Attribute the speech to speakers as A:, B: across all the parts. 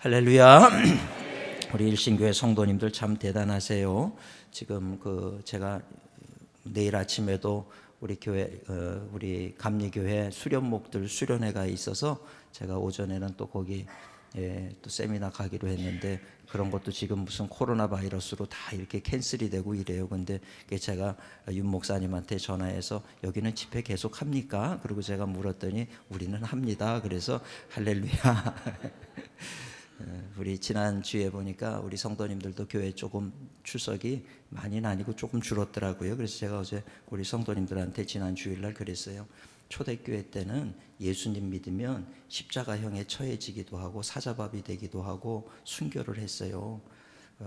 A: 할렐루야. 우리 일신교회 성도님들 참 대단하세요. 지금 제가 내일 아침에도 우리 교회 우리 감리교회 수련목들 수련회가 있어서 제가 오전에는 또 거기 또 세미나 가기로 했는데 그런 것도 지금 무슨 코로나 바이러스로 다 이렇게 캔슬이 되고 이래요. 근데 제가 윤 목사님한테 전화해서 여기는 집회 계속 합니까? 그리고 제가 물었더니 우리는 합니다. 그래서 할렐루야. 우리 지난 주에 보니까 우리 성도님들도 교회 조금 출석이 많이는 아니고 조금 줄었더라고요. 그래서 제가 어제 우리 성도님들한테 지난 주일날 그랬어요. 초대교회 때는 예수님 믿으면 십자가형에 처해지기도 하고 사자밥이 되기도 하고 순교를 했어요.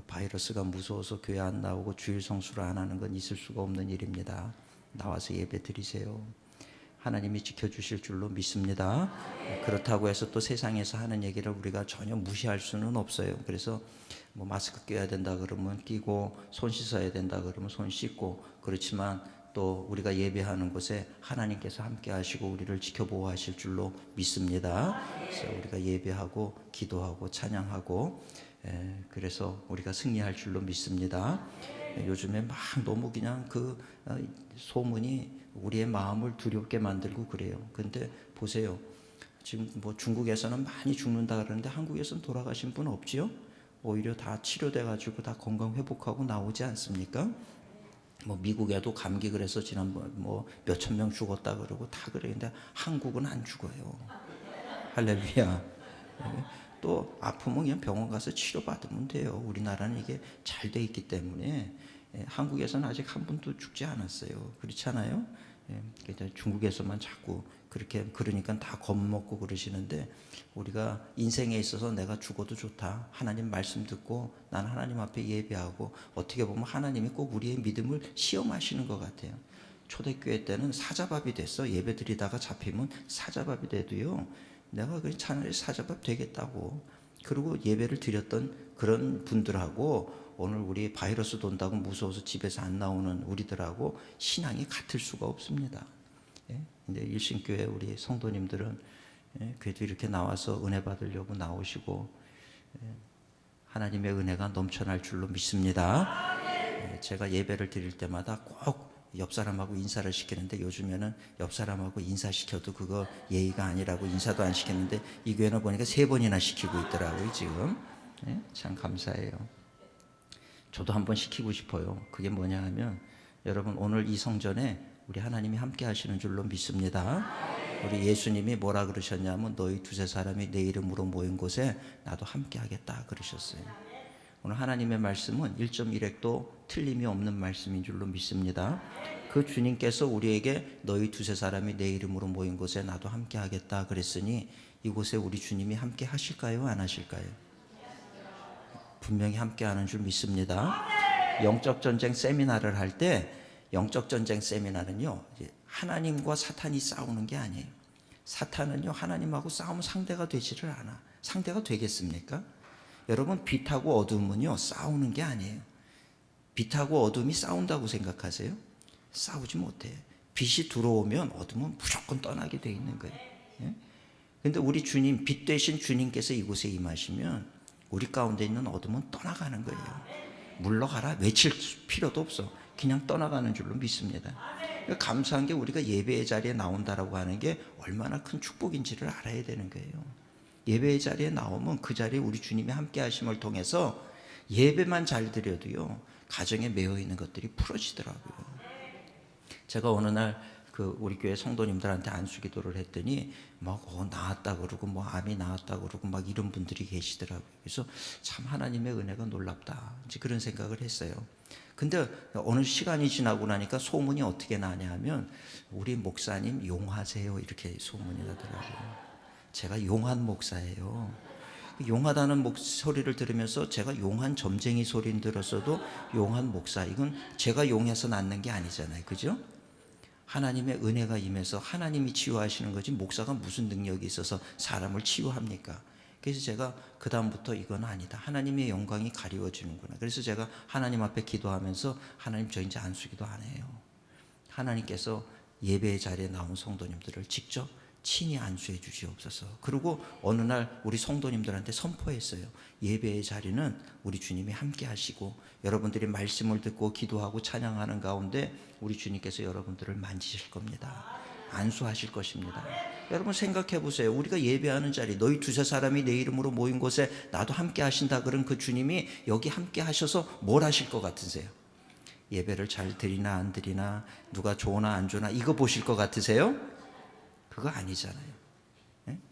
A: 바이러스가 무서워서 교회 안 나오고 주일 성수를 안 하는 건 있을 수가 없는 일입니다. 나와서 예배 드리세요. 하나님이 지켜주실 줄로 믿습니다. 그렇다고 해서 또 세상에서 하는 얘기를 우리가 전혀 무시할 수는 없어요. 그래서 뭐 마스크 껴야 된다 그러면 끼고 손 씻어야 된다 그러면 손 씻고, 그렇지만 또 우리가 예배하는 곳에 하나님께서 함께 하시고 우리를 지켜보호하실 줄로 믿습니다. 그래서 우리가 예배하고 기도하고 찬양하고 그래서 우리가 승리할 줄로 믿습니다. 요즘에 막 너무 그냥 소문이 우리의 마음을 두렵게 만들고 그래요. 근데 보세요. 지금 뭐 중국에서는 많이 죽는다 그러는데 한국에서는 돌아가신 분 없지요? 오히려 다 치료돼 가지고 다 건강 회복하고 나오지 않습니까? 뭐 미국에도 감기 그래서 지난번 뭐 몇천 명 죽었다 그러고 다 그래요. 근데 한국은 안 죽어요. 할렐루야. 또 아프면 그냥 병원 가서 치료받으면 돼요. 우리나라는 이게 잘 돼 있기 때문에 한국에서는 아직 한 분도 죽지 않았어요. 그렇지 않아요? 중국에서만 자꾸 그러니까 다 겁먹고 그러시는데, 우리가 인생에 있어서 내가 죽어도 좋다, 하나님 말씀 듣고 난 하나님 앞에 예배하고, 어떻게 보면 하나님이 꼭 우리의 믿음을 시험하시는 것 같아요. 초대교회 때는 사자밥이 됐어. 예배 드리다가 잡히면 사자밥이 돼도요, 내가 차라리 사자밥 되겠다고. 그리고 예배를 드렸던 그런 분들하고 오늘 우리 바이러스 돈다고 무서워서 집에서 안 나오는 우리들하고 신앙이 같을 수가 없습니다. 근데 일신교회 우리 성도님들은 그래도 이렇게 나와서 은혜 받으려고 나오시고 하나님의 은혜가 넘쳐날 줄로 믿습니다. 제가 예배를 드릴 때마다 꼭 옆 사람하고 인사를 시키는데, 요즘에는 옆 사람하고 인사시켜도 그거 예의가 아니라고 인사도 안 시켰는데 이 교회는 보니까 3번이나 시키고 있더라고요 지금. 참 감사해요. 저도 한번 시키고 싶어요. 그게 뭐냐 하면, 여러분 오늘 이 성전에 우리 하나님이 함께 하시는 줄로 믿습니다. 우리 예수님이 뭐라 그러셨냐면, 너희 두세 사람이 내 이름으로 모인 곳에 나도 함께 하겠다 그러셨어요. 오늘 하나님의 말씀은 1.1핵도 틀림이 없는 말씀인 줄로 믿습니다. 그 주님께서 우리에게 너희 두세 사람이 내 이름으로 모인 곳에 나도 함께 하겠다 그랬으니, 이곳에 우리 주님이 함께 하실까요? 안 하실까요? 분명히 함께 하는 줄 믿습니다. 영적 전쟁 세미나를 할 때, 영적 전쟁 세미나는요, 하나님과 사탄이 싸우는 게 아니에요. 사탄은요, 하나님하고 싸우면 상대가 되지를 않아. 상대가 되겠습니까? 여러분, 빛하고 어둠은요 싸우는 게 아니에요. 빛하고 어둠이 싸운다고 생각하세요? 싸우지 못해. 빛이 들어오면 어둠은 무조건 떠나게 돼 있는 거예요. 그런데 우리 주님, 빛 되신 주님께서 이곳에 임하시면 우리 가운데 있는 어둠은 떠나가는 거예요. 물러가라 외칠 필요도 없어. 그냥 떠나가는 줄로 믿습니다. 감사한 게, 우리가 예배의 자리에 나온다라고 하는 게 얼마나 큰 축복인지를 알아야 되는 거예요. 예배의 자리에 나오면 그 자리에 우리 주님이 함께 하심을 통해서 예배만 잘 드려도요, 가정에 매여 있는 것들이 풀어지더라고요. 제가 어느 날 우리 교회 성도님들한테 안수기도를 했더니 막 나았다 그러고 뭐 암이 나았다 그러고 막 이런 분들이 계시더라고요. 그래서 참 하나님의 은혜가 놀랍다, 이제 그런 생각을 했어요. 근데 어느 시간이 지나고 나니까 소문이 어떻게 나냐 하면, 우리 목사님 용하세요 이렇게 소문이 나더라고요. 제가 용한 목사예요. 용하다는 소리를 들으면서 제가 용한 점쟁이 소리는 들었어도 용한 목사, 이건 제가 용해서 낳는 게 아니잖아요. 그죠? 하나님의 은혜가 임해서 하나님이 치유하시는 거지, 목사가 무슨 능력이 있어서 사람을 치유합니까? 그래서 제가 그 다음부터 이건 아니다, 하나님의 영광이 가리워지는구나. 그래서 제가 하나님 앞에 기도하면서, 하나님 저 이제 안수기도 안 해요. 하나님께서 예배의 자리에 나온 성도님들을 직접 친히 안수해 주시옵소서. 그리고 어느 날 우리 성도님들한테 선포했어요. 예배의 자리는 우리 주님이 함께 하시고 여러분들이 말씀을 듣고 기도하고 찬양하는 가운데 우리 주님께서 여러분들을 만지실 겁니다. 안수하실 것입니다. 여러분 생각해 보세요. 우리가 예배하는 자리, 너희 두세 사람이 내 이름으로 모인 곳에 나도 함께 하신다 그런 그 주님이 여기 함께 하셔서 뭘 하실 것 같으세요? 예배를 잘 드리나 안 드리나, 누가 좋으나 안 좋으나 이거 보실 것 같으세요? 그거 아니잖아요.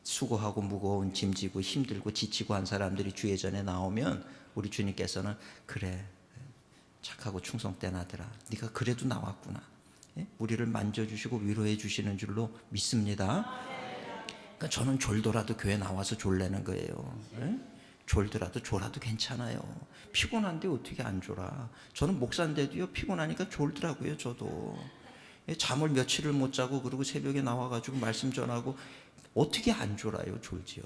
A: 수고하고 무거운 짐 지고 힘들고 지치고 한 사람들이 주의 전에 나오면 우리 주님께서는 그래, 착하고 충성된 아들아, 네가 그래도 나왔구나, 우리를 만져주시고 위로해 주시는 줄로 믿습니다. 그러니까 저는 졸더라도 교회 나와서 졸라는 거예요. 졸더라도 졸아도 괜찮아요. 피곤한데 어떻게 안 졸아? 저는 목사인데도요, 피곤하니까 졸더라고요. 저도 잠을 며칠을 못 자고 그리고 새벽에 나와가지고 말씀 전하고 어떻게 안 졸아요? 졸지요.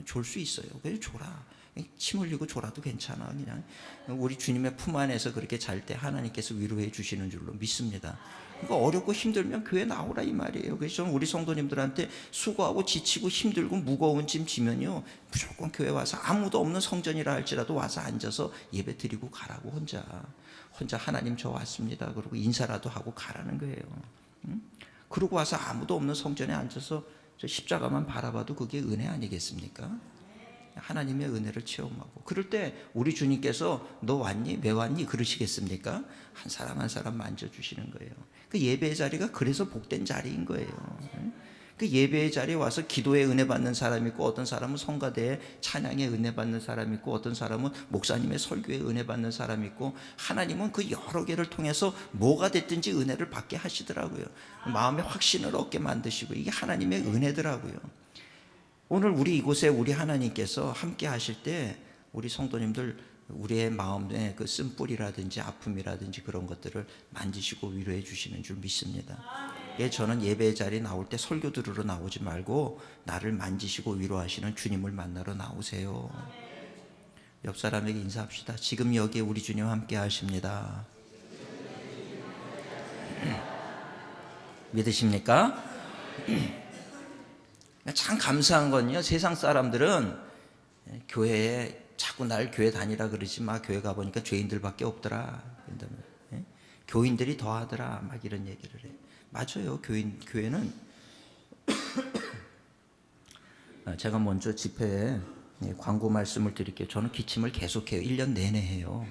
A: 졸 수 있어요. 그래서 졸아. 침 흘리고 졸아도 괜찮아. 그냥 우리 주님의 품 안에서 그렇게 잘 때 하나님께서 위로해 주시는 줄로 믿습니다. 그러니까 어렵고 힘들면 교회 나오라 이 말이에요. 그래서 저는 우리 성도님들한테 수고하고 지치고 힘들고 무거운 짐 지면요, 무조건 교회 와서 아무도 없는 성전이라 할지라도 와서 앉아서 예배 드리고 가라고. 혼자 하나님 저 왔습니다 그리고 인사라도 하고 가라는 거예요. 그러고 와서 아무도 없는 성전에 앉아서 저 십자가만 바라봐도 그게 은혜 아니겠습니까? 하나님의 은혜를 체험하고 그럴 때 우리 주님께서 너 왔니? 왜 왔니? 그러시겠습니까? 한 사람 한 사람 만져주시는 거예요. 그 예배의 자리가 그래서 복된 자리인 거예요. 그 예배의 자리에 와서 기도의 은혜 받는 사람이 있고, 어떤 사람은 성가대의 찬양의 은혜 받는 사람이 있고, 어떤 사람은 목사님의 설교의 은혜 받는 사람이 있고, 하나님은 그 여러 개를 통해서 뭐가 됐든지 은혜를 받게 하시더라고요. 마음의 확신을 얻게 만드시고, 이게 하나님의 은혜더라고요. 오늘 우리 이곳에 우리 하나님께서 함께 하실 때 우리 성도님들 우리의 마음의 그 쓴뿌리라든지 아픔이라든지 그런 것들을 만지시고 위로해 주시는 줄 믿습니다. 예, 저는 예배 자리에 나올 때 설교 들으러 나오지 말고 나를 만지시고 위로하시는 주님을 만나러 나오세요. 옆 사람에게 인사합시다. 지금 여기에 우리 주님 함께 하십니다. 믿으십니까? 참 감사한 건요, 세상 사람들은 교회에 자꾸 날 교회 다니라 그러지 마. 교회 가보니까 죄인들밖에 없더라. 교인들이 더하더라. 막 이런 얘기를 해. 맞아요. 교회는 제가 먼저 집회에 광고 말씀을 드릴게요. 저는 기침을 계속해요. 1년 내내 해요.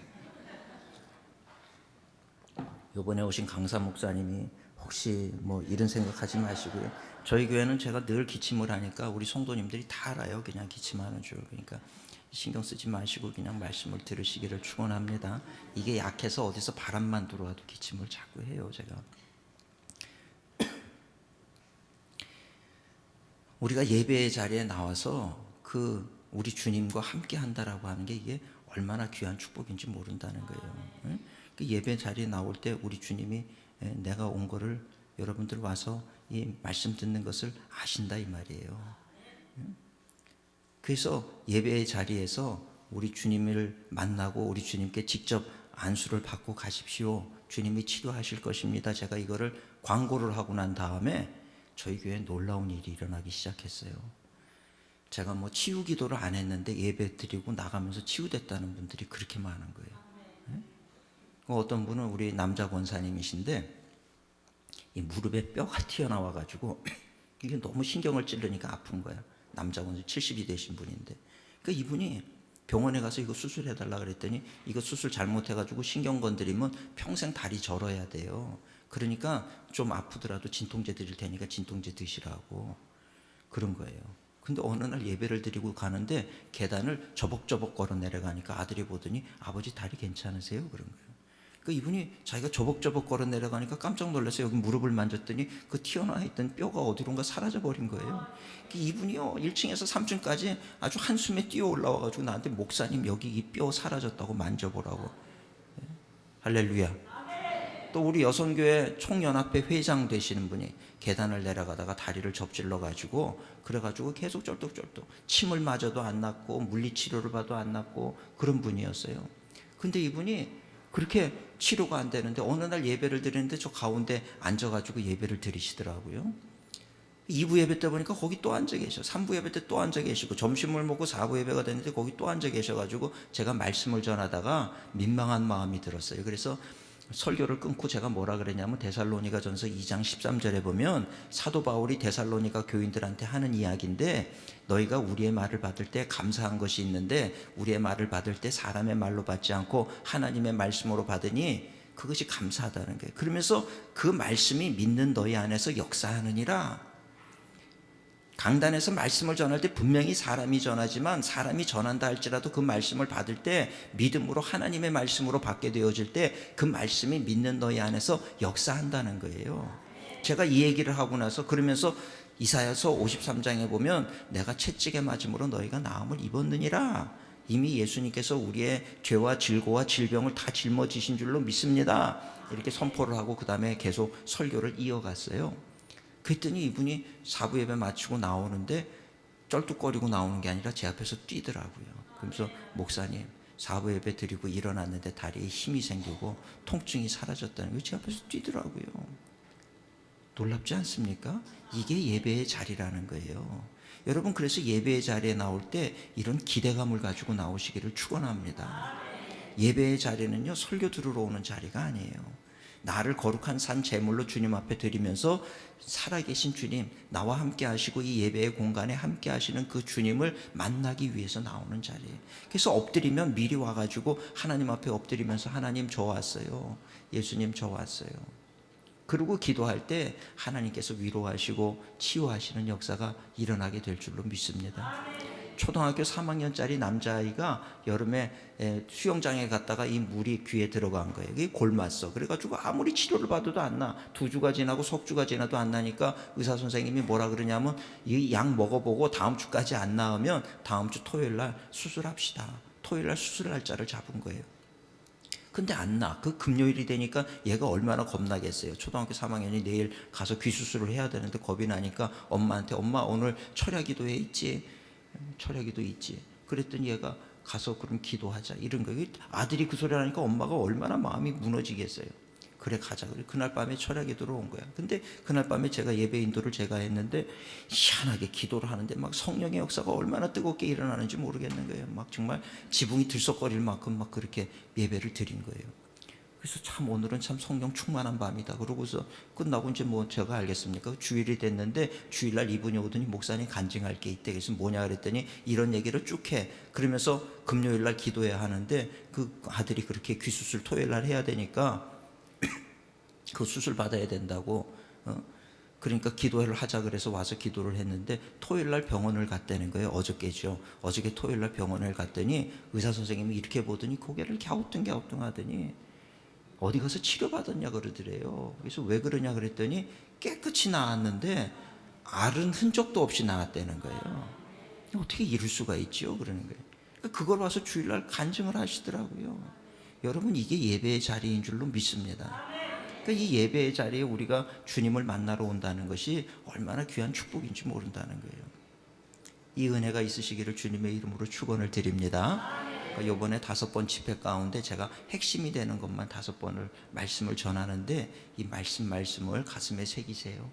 A: 이번에 오신 강사 목사님이 혹시 뭐 이런 생각하지 마시고요. 저희 교회는 제가 늘 기침을 하니까 우리 성도님들이 다 알아요. 그냥 기침하는 줄. 그러니까 신경 쓰지 마시고 그냥 말씀을 들으시기를 축원합니다. 이게 약해서 어디서 바람만 들어와도 기침을 자꾸 해요. 제가. 우리가 예배의 자리에 나와서 그 우리 주님과 함께 한다라고 하는 게 이게 얼마나 귀한 축복인지 모른다는 거예요. 그 예배 자리에 나올 때 우리 주님이 내가 온 거를 여러분들 와서 이 말씀 듣는 것을 아신다 이 말이에요. 그래서 예배의 자리에서 우리 주님을 만나고 우리 주님께 직접 안수를 받고 가십시오. 주님이 치료하실 것입니다. 제가 이거를 광고를 하고 난 다음에 저희 교회에 놀라운 일이 일어나기 시작했어요. 제가 뭐 치유 기도를 안 했는데 예배 드리고 나가면서 치유됐다는 분들이 그렇게 많은 거예요. 어떤 분은 우리 남자 권사님이신데 이 무릎에 뼈가 튀어나와가지고 이게 너무 신경을 찌르니까 아픈 거야. 남자 권사 70이 되신 분인데, 그러니까 이분이 병원에 가서 이거 수술해달라 그랬더니 이거 수술 잘못해가지고 신경 건드리면 평생 다리 절어야 돼요. 그러니까 좀 아프더라도 진통제 드릴 테니까 진통제 드시라고 그런 거예요. 근데 어느 날 예배를 드리고 가는데 계단을 저벅저벅 걸어 내려가니까 아들이 보더니 아버지 다리 괜찮으세요? 그런 거예요. 그 이분이 자기가 저벅저벅 걸어 내려가니까 깜짝 놀라서 여기 무릎을 만졌더니 그 튀어나와 있던 뼈가 어디론가 사라져 버린 거예요. 이분이요 1층에서 3층까지 아주 한숨에 뛰어 올라와가지고 나한테 목사님 여기 이 뼈 사라졌다고 만져보라고. 할렐루야. 또 우리 여성교회 총연합회 회장 되시는 분이 계단을 내려가다가 다리를 접질러 가지고 그래가지고 계속 쩔뚝쩔뚝 침을 맞아도 안 낫고 물리치료를 봐도 안 낫고 그런 분이었어요. 근데 이분이 그렇게 치료가 안 되는데 어느 날 예배를 드리는데 저 가운데 앉아가지고 예배를 드리시더라고요. 2부 예배 때 보니까 거기 또 앉아 계셔. 3부 예배 때 또 앉아 계시고, 점심을 먹고 4부 예배가 됐는데 거기 또 앉아 계셔가지고 제가 말씀을 전하다가 민망한 마음이 들었어요. 그래서 설교를 끊고 제가 뭐라 그랬냐면, 데살로니가 전서 2장 13절에 보면 사도 바울이 데살로니가 교인들한테 하는 이야기인데, 너희가 우리의 말을 받을 때 감사한 것이 있는데 우리의 말을 받을 때 사람의 말로 받지 않고 하나님의 말씀으로 받으니 그것이 감사하다는 거예요. 그러면서 그 말씀이 믿는 너희 안에서 역사하느니라. 강단에서 말씀을 전할 때 분명히 사람이 전하지만, 사람이 전한다 할지라도 그 말씀을 받을 때 믿음으로 하나님의 말씀으로 받게 되어질 때 그 말씀이 믿는 너희 안에서 역사한다는 거예요. 제가 이 얘기를 하고 나서, 그러면서 이사야서 53장에 보면 내가 채찍에 맞음으로 너희가 나음을 입었느니라, 이미 예수님께서 우리의 죄와 질고와 질병을 다 짊어지신 줄로 믿습니다, 이렇게 선포를 하고 그 다음에 계속 설교를 이어갔어요. 그랬더니 이분이 4부 예배 마치고 나오는데 쩔뚝거리고 나오는 게 아니라 제 앞에서 뛰더라고요. 그러면서 목사님, 4부 예배 드리고 일어났는데 다리에 힘이 생기고 통증이 사라졌다는 거 제 앞에서 뛰더라고요. 놀랍지 않습니까? 이게 예배의 자리라는 거예요. 여러분, 그래서 예배의 자리에 나올 때 이런 기대감을 가지고 나오시기를 축원합니다. 예배의 자리는요, 설교 들으러 오는 자리가 아니에요. 나를 거룩한 산 제물로 주님 앞에 드리면서 살아계신 주님, 나와 함께 하시고 이 예배의 공간에 함께 하시는 그 주님을 만나기 위해서 나오는 자리예요. 그래서 엎드리면 미리 와가지고 하나님 앞에 엎드리면서, 하나님 저 왔어요, 예수님 저 왔어요. 그리고 기도할 때 하나님께서 위로하시고 치유하시는 역사가 일어나게 될 줄로 믿습니다. 초등학교 3학년짜리 남자아이가 여름에 수영장에 갔다가 이 물이 귀에 들어간 거예요. 이게 골맞어. 그래가지고 아무리 치료를 받아도 안 나. 2주가 지나고 석주가 지나도 안 나니까 의사 선생님이 뭐라 그러냐면, 이 약 먹어보고 다음 주까지 안 나으면 다음 주 토요일 날 수술합시다. 토요일 날 수술 날짜를 잡은 거예요. 근데 안 나. 그 금요일이 되니까 얘가 얼마나 겁나겠어요. 초등학교 3학년이 내일 가서 귀 수술을 해야 되는데 겁이 나니까 엄마한테, 엄마 오늘 철야기도회 있지? 철야기도 있지. 그랬더니 얘가 가서 그럼 기도하자, 이런 거예요. 아들이 그 소리를 하니까 엄마가 얼마나 마음이 무너지겠어요. 그래 가자. 그래 그날 밤에 철야기도로 온 거야. 근데 그날 밤에 제가 예배 인도를 제가 했는데, 희한하게 기도를 하는데 막 성령의 역사가 얼마나 뜨겁게 일어나는지 모르겠는 거예요. 막 정말 지붕이 들썩거릴 만큼 막 그렇게 예배를 드린 거예요. 그래서 참 오늘은 참 성령 충만한 밤이다. 그러고서 끝나고 이제 뭐 제가 알겠습니까? 주일이 됐는데 주일날 이분이 오더니, 목사님 간증할 게 있대. 그래서 뭐냐 그랬더니 이런 얘기를 쭉 해. 그러면서 금요일날 기도해야 하는데 그 아들이 그렇게 귀수술 토요일날 해야 되니까 그 수술 받아야 된다고, 그러니까 기도회를 하자 그래서 와서 기도를 했는데 토요일날 병원을 갔다는 거예요. 어저께죠. 어저께 토요일날 병원을 갔더니 의사 선생님이 이렇게 보더니 고개를 갸우뚱갸우뚱 하더니 어디 가서 치료받았냐 그러더래요. 그래서 왜 그러냐 그랬더니 깨끗이 나았는데 앓은 흔적도 없이 나았다는 거예요. 어떻게 이럴 수가 있죠? 그러는 거예요. 그러니까 그걸 와서 주일날 간증을 하시더라고요. 여러분, 이게 예배의 자리인 줄로 믿습니다. 그러니까 이 예배의 자리에 우리가 주님을 만나러 온다는 것이 얼마나 귀한 축복인지 모른다는 거예요. 이 은혜가 있으시기를 주님의 이름으로 축원을 드립니다. 이번에 5번 집회 가운데 제가 핵심이 되는 것만 5번을 말씀을 전하는데, 이 말씀을 가슴에 새기세요.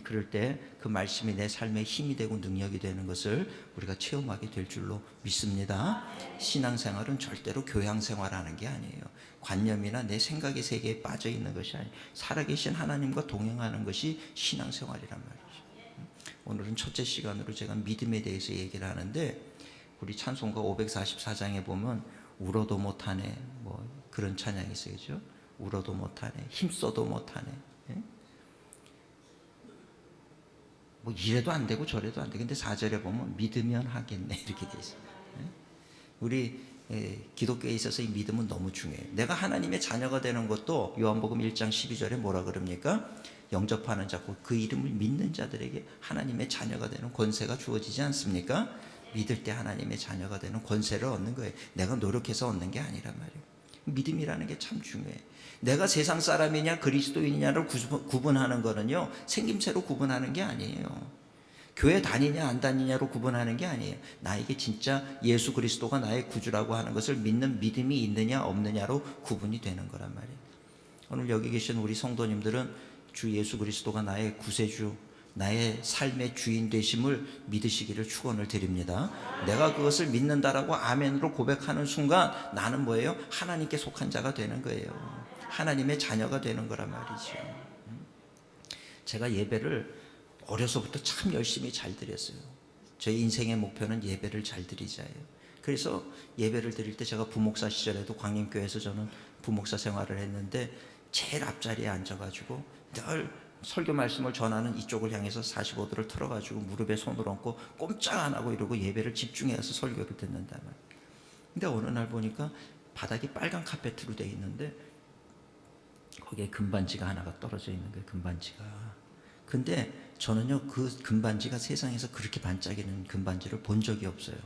A: 그럴 때 그 말씀이 내 삶에 힘이 되고 능력이 되는 것을 우리가 체험하게 될 줄로 믿습니다. 신앙생활은 절대로 교양생활하는 게 아니에요. 관념이나 내 생각의 세계에 빠져 있는 것이 아니에요. 살아계신 하나님과 동행하는 것이 신앙생활이란 말이죠. 오늘은 첫째 시간으로 제가 믿음에 대해서 얘기를 하는데, 우리 찬송가 544장에 보면 울어도 못하네, 뭐 그런 찬양이 있어요. 그죠? 울어도 못하네, 힘써도 못하네, 뭐 이래도 안 되고 저래도 안 돼. 근데 4절에 보면 믿으면 하겠네, 이렇게 돼 있어요. 우리 기독교에 있어서 이 믿음은 너무 중요해요. 내가 하나님의 자녀가 되는 것도 요한복음 1장 12절에 뭐라 그럽니까? 영접하는 자, 그 이름을 믿는 자들에게 하나님의 자녀가 되는 권세가 주어지지 않습니까? 믿을 때 하나님의 자녀가 되는 권세를 얻는 거예요. 내가 노력해서 얻는 게 아니란 말이에요. 믿음이라는 게 참 중요해. 내가 세상 사람이냐 그리스도인이냐를 구분하는 거는요, 생김새로 구분하는 게 아니에요. 교회 다니냐 안 다니냐로 구분하는 게 아니에요. 나에게 진짜 예수 그리스도가 나의 구주라고 하는 것을 믿는 믿음이 있느냐 없느냐로 구분이 되는 거란 말이에요. 오늘 여기 계신 우리 성도님들은 주 예수 그리스도가 나의 구세주, 나의 삶의 주인 되심을 믿으시기를 축원을 드립니다. 내가 그것을 믿는다라고 아멘으로 고백하는 순간 나는 뭐예요? 하나님께 속한 자가 되는 거예요. 하나님의 자녀가 되는 거란 말이죠. 제가 예배를 어려서부터 참 열심히 잘 드렸어요. 저희 인생의 목표는 예배를 잘 드리자예요. 그래서 예배를 드릴 때 제가 부목사 시절에도 광림교회에서 저는 부목사 생활을 했는데 제일 앞자리에 앉아가지고 늘 설교 말씀을 전하는 이쪽을 향해서 45도를 틀어가지고 무릎에 손을 얹고 꼼짝 안 하고 이러고 예배를 집중해서 설교를 듣는다 말이에요. 근데 어느 날 보니까 바닥이 빨간 카페트로 되어 있는데 거기에 금반지가 하나가 떨어져 있는 거예요. 금반지가. 근데 저는요 그 금반지가 세상에서 그렇게 반짝이는 금반지를 본 적이 없어요.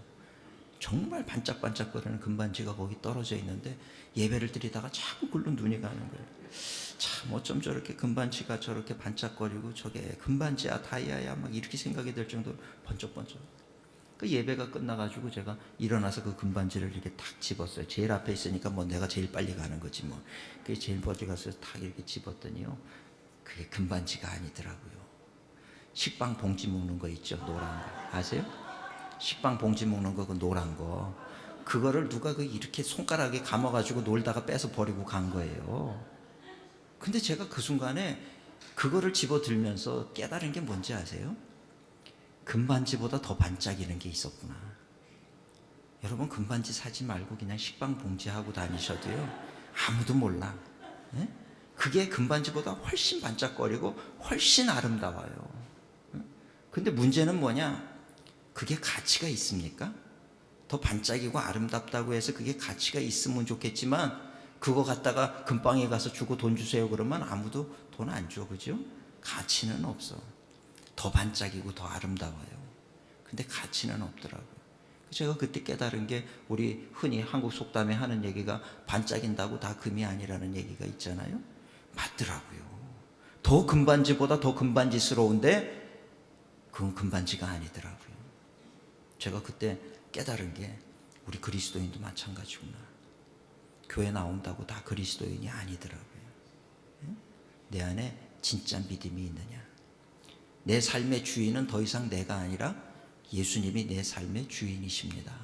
A: 정말 반짝반짝거리는 금반지가 거기 떨어져 있는데 예배를 드리다가 자꾸 글로 눈이 가는 거예요. 참 어쩜 저렇게 금반지가 저렇게 반짝거리고 저게 금반지야 다이아야 막 이렇게 생각이 들 정도로 번쩍번쩍. 그 예배가 끝나가지고 제가 일어나서 그 금반지를 이렇게 탁 집었어요. 제일 앞에 있으니까 뭐 내가 제일 빨리 가는 거지 뭐. 그게 제일 먼저 가서 탁 이렇게 집었더니요. 그게 금반지가 아니더라고요. 식빵 봉지 묶는 거 있죠, 노란 거 아세요? 식빵 봉지 묶는 거 그 노란 거 그거를 누가 그 이렇게 손가락에 감아가지고 놀다가 빼서 버리고 간 거예요. 근데 제가 그 순간에 그거를 집어들면서 깨달은 게 뭔지 아세요? 금반지보다 더 반짝이는 게 있었구나. 여러분 금반지 사지 말고 그냥 식빵 봉지 하고 다니셔도요 아무도 몰라. 네? 그게 금반지보다 훨씬 반짝거리고 훨씬 아름다워요. 근데 문제는 뭐냐? 그게 가치가 있습니까? 더 반짝이고 아름답다고 해서 그게 가치가 있으면 좋겠지만 그거 갖다가 금방에 가서 주고 돈 주세요 그러면 아무도 돈 안 줘. 그죠? 가치는 없어. 더 반짝이고 더 아름다워요. 근데 가치는 없더라고요. 제가 그때 깨달은 게 우리 흔히 한국 속담에 하는 얘기가 반짝인다고 다 금이 아니라는 얘기가 있잖아요. 맞더라고요. 더 금반지보다 더 금반지스러운데 그건 금반지가 아니더라고요. 제가 그때 깨달은 게 우리 그리스도인도 마찬가지구나. 교회 나온다고 다 그리스도인이 아니더라고요. 내 안에 진짜 믿음이 있느냐. 내 삶의 주인은 더 이상 내가 아니라 예수님이 내 삶의 주인이십니다.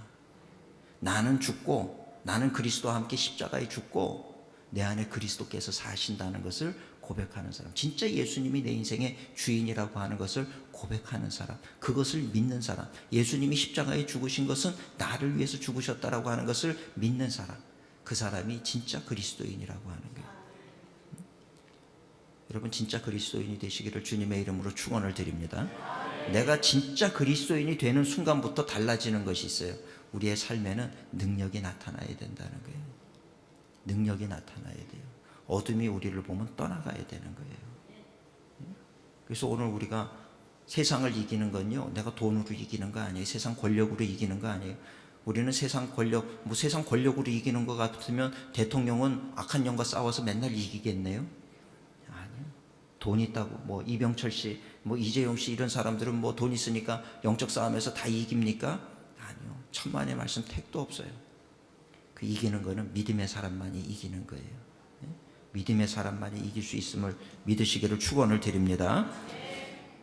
A: 나는 죽고 나는 그리스도와 함께 십자가에 죽고 내 안에 그리스도께서 사신다는 것을 고백하는 사람, 진짜 예수님이 내 인생의 주인이라고 하는 것을 고백하는 사람, 그것을 믿는 사람, 예수님이 십자가에 죽으신 것은 나를 위해서 죽으셨다라고 하는 것을 믿는 사람, 그 사람이 진짜 그리스도인이라고 하는 거예요. 여러분 진짜 그리스도인이 되시기를 주님의 이름으로 축원을 드립니다. 내가 진짜 그리스도인이 되는 순간부터 달라지는 것이 있어요. 우리의 삶에는 능력이 나타나야 된다는 거예요. 능력이 나타나야 돼요. 어둠이 우리를 보면 떠나가야 되는 거예요. 그래서 오늘 우리가 세상을 이기는 건요, 내가 돈으로 이기는 거 아니에요. 세상 권력으로 이기는 거 아니에요. 우리는 세상 권력, 세상 권력으로 이기는 것 같으면 대통령은 악한 영과 싸워서 맨날 이기겠네요? 아니요. 돈 있다고, 이병철 씨, 이재용 씨 이런 사람들은 돈 있으니까 영적 싸움에서 다 이깁니까? 아니요. 천만의 말씀 택도 없어요. 그 이기는 거는 믿음의 사람만이 이기는 거예요. 믿음의 사람만이 이길 수 있음을 믿으시기를 축원을 드립니다.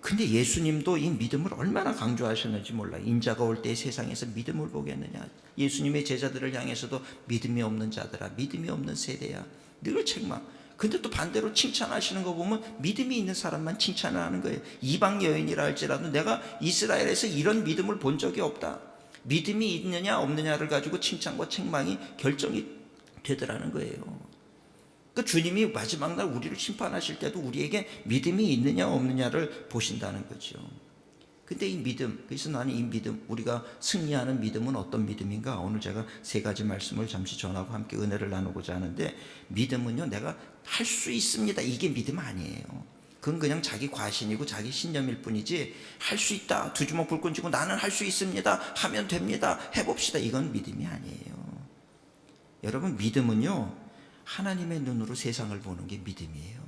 A: 근데 예수님도 이 믿음을 얼마나 강조하셨는지 몰라요. 인자가 올 때 세상에서 믿음을 보겠느냐. 예수님의 제자들을 향해서도 믿음이 없는 자들아, 믿음이 없는 세대야, 늘 책망. 근데 또 반대로 칭찬하시는 거 보면 믿음이 있는 사람만 칭찬을 하는 거예요. 이방 여인이라 할지라도 내가 이스라엘에서 이런 믿음을 본 적이 없다. 믿음이 있느냐 없느냐를 가지고 칭찬과 책망이 결정이 되더라는 거예요. 그 주님이 마지막 날 우리를 심판하실 때도 우리에게 믿음이 있느냐 없느냐를 보신다는 거죠. 근데 이 믿음, 그래서 나는 이 믿음, 우리가 승리하는 믿음은 어떤 믿음인가? 오늘 제가 세 가지 말씀을 잠시 전하고 함께 은혜를 나누고자 하는데, 믿음은요, 내가 할 수 있습니다, 이게 믿음 아니에요. 그건 그냥 자기 과신이고 자기 신념일 뿐이지, 할 수 있다, 두 주먹 불끈 쥐고 나는 할 수 있습니다, 하면 됩니다, 해봅시다, 이건 믿음이 아니에요. 여러분, 믿음은요, 하나님의 눈으로 세상을 보는 게 믿음이에요.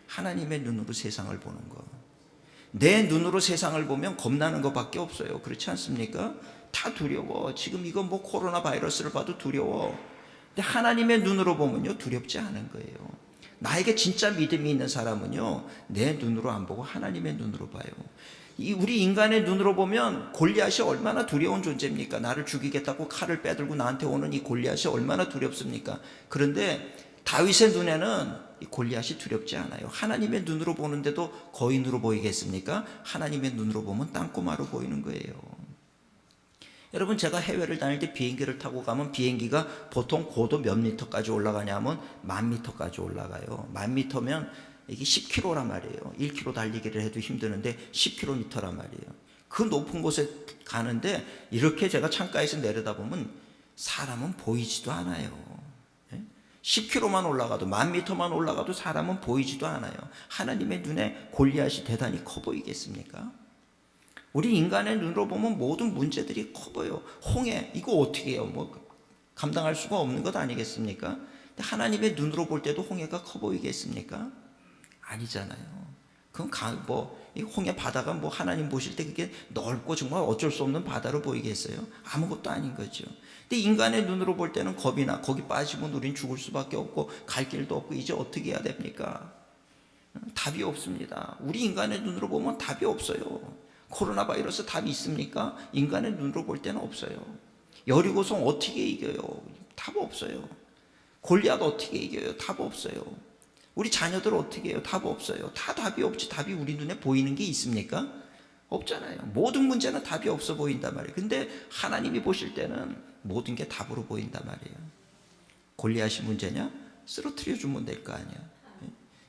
A: 하나님의 눈으로 세상을 보는 거. 내 눈으로 세상을 보면 겁나는 것밖에 없어요. 그렇지 않습니까? 다 두려워. 지금 이거 코로나 바이러스를 봐도 두려워. 근데 하나님의 눈으로 보면요, 두렵지 않은 거예요. 나에게 진짜 믿음이 있는 사람은요, 내 눈으로 안 보고 하나님의 눈으로 봐요. 우리 인간의 눈으로 보면 골리앗이 얼마나 두려운 존재입니까? 나를 죽이겠다고 칼을 빼들고 나한테 오는 이 골리앗이 얼마나 두렵습니까? 그런데 다윗의 눈에는 이 골리앗이 두렵지 않아요. 하나님의 눈으로 보는데도 거인으로 보이겠습니까? 하나님의 눈으로 보면 땅꼬마로 보이는 거예요. 여러분, 제가 해외를 다닐 때 비행기를 타고 가면 비행기가 보통 고도 몇 미터까지 올라가냐면 10,000미터까지 올라가요. 10,000미터면 이게 10km란 말이에요. 1km 달리기를 해도 힘드는데 10km란 말이에요. 그 높은 곳에 가는데 이렇게 제가 창가에서 내려다보면 사람은 보이지도 않아요. 10km만 올라가도 10,000m만 올라가도 사람은 보이지도 않아요. 하나님의 눈에 골리앗이 대단히 커 보이겠습니까? 우리 인간의 눈으로 보면 모든 문제들이 커 보여. 홍해 이거 어떻게 해요? 감당할 수가 없는 것 아니겠습니까? 근데 하나님의 눈으로 볼 때도 홍해가 커 보이겠습니까? 아니잖아요. 그럼 이 홍해 바다가 하나님 보실 때 그게 넓고 정말 어쩔 수 없는 바다로 보이겠어요? 아무것도 아닌 거죠. 근데 인간의 눈으로 볼 때는 겁이 나. 거기 빠지면 우린 죽을 수밖에 없고 갈 길도 없고 이제 어떻게 해야 됩니까? 답이 없습니다. 우리 인간의 눈으로 보면 답이 없어요. 코로나 바이러스 답이 있습니까? 인간의 눈으로 볼 때는 없어요. 여리고성 어떻게 이겨요? 답 없어요. 골리앗 어떻게 이겨요? 답 없어요. 우리 자녀들 어떻게 해요? 답 없어요. 다 답이 없지. 답이 우리 눈에 보이는 게 있습니까? 없잖아요. 모든 문제는 답이 없어 보인단 말이에요. 근데 하나님이 보실 때는 모든 게 답으로 보인단 말이에요. 골리앗이 문제냐? 쓰러뜨려 주면 될 거 아니야.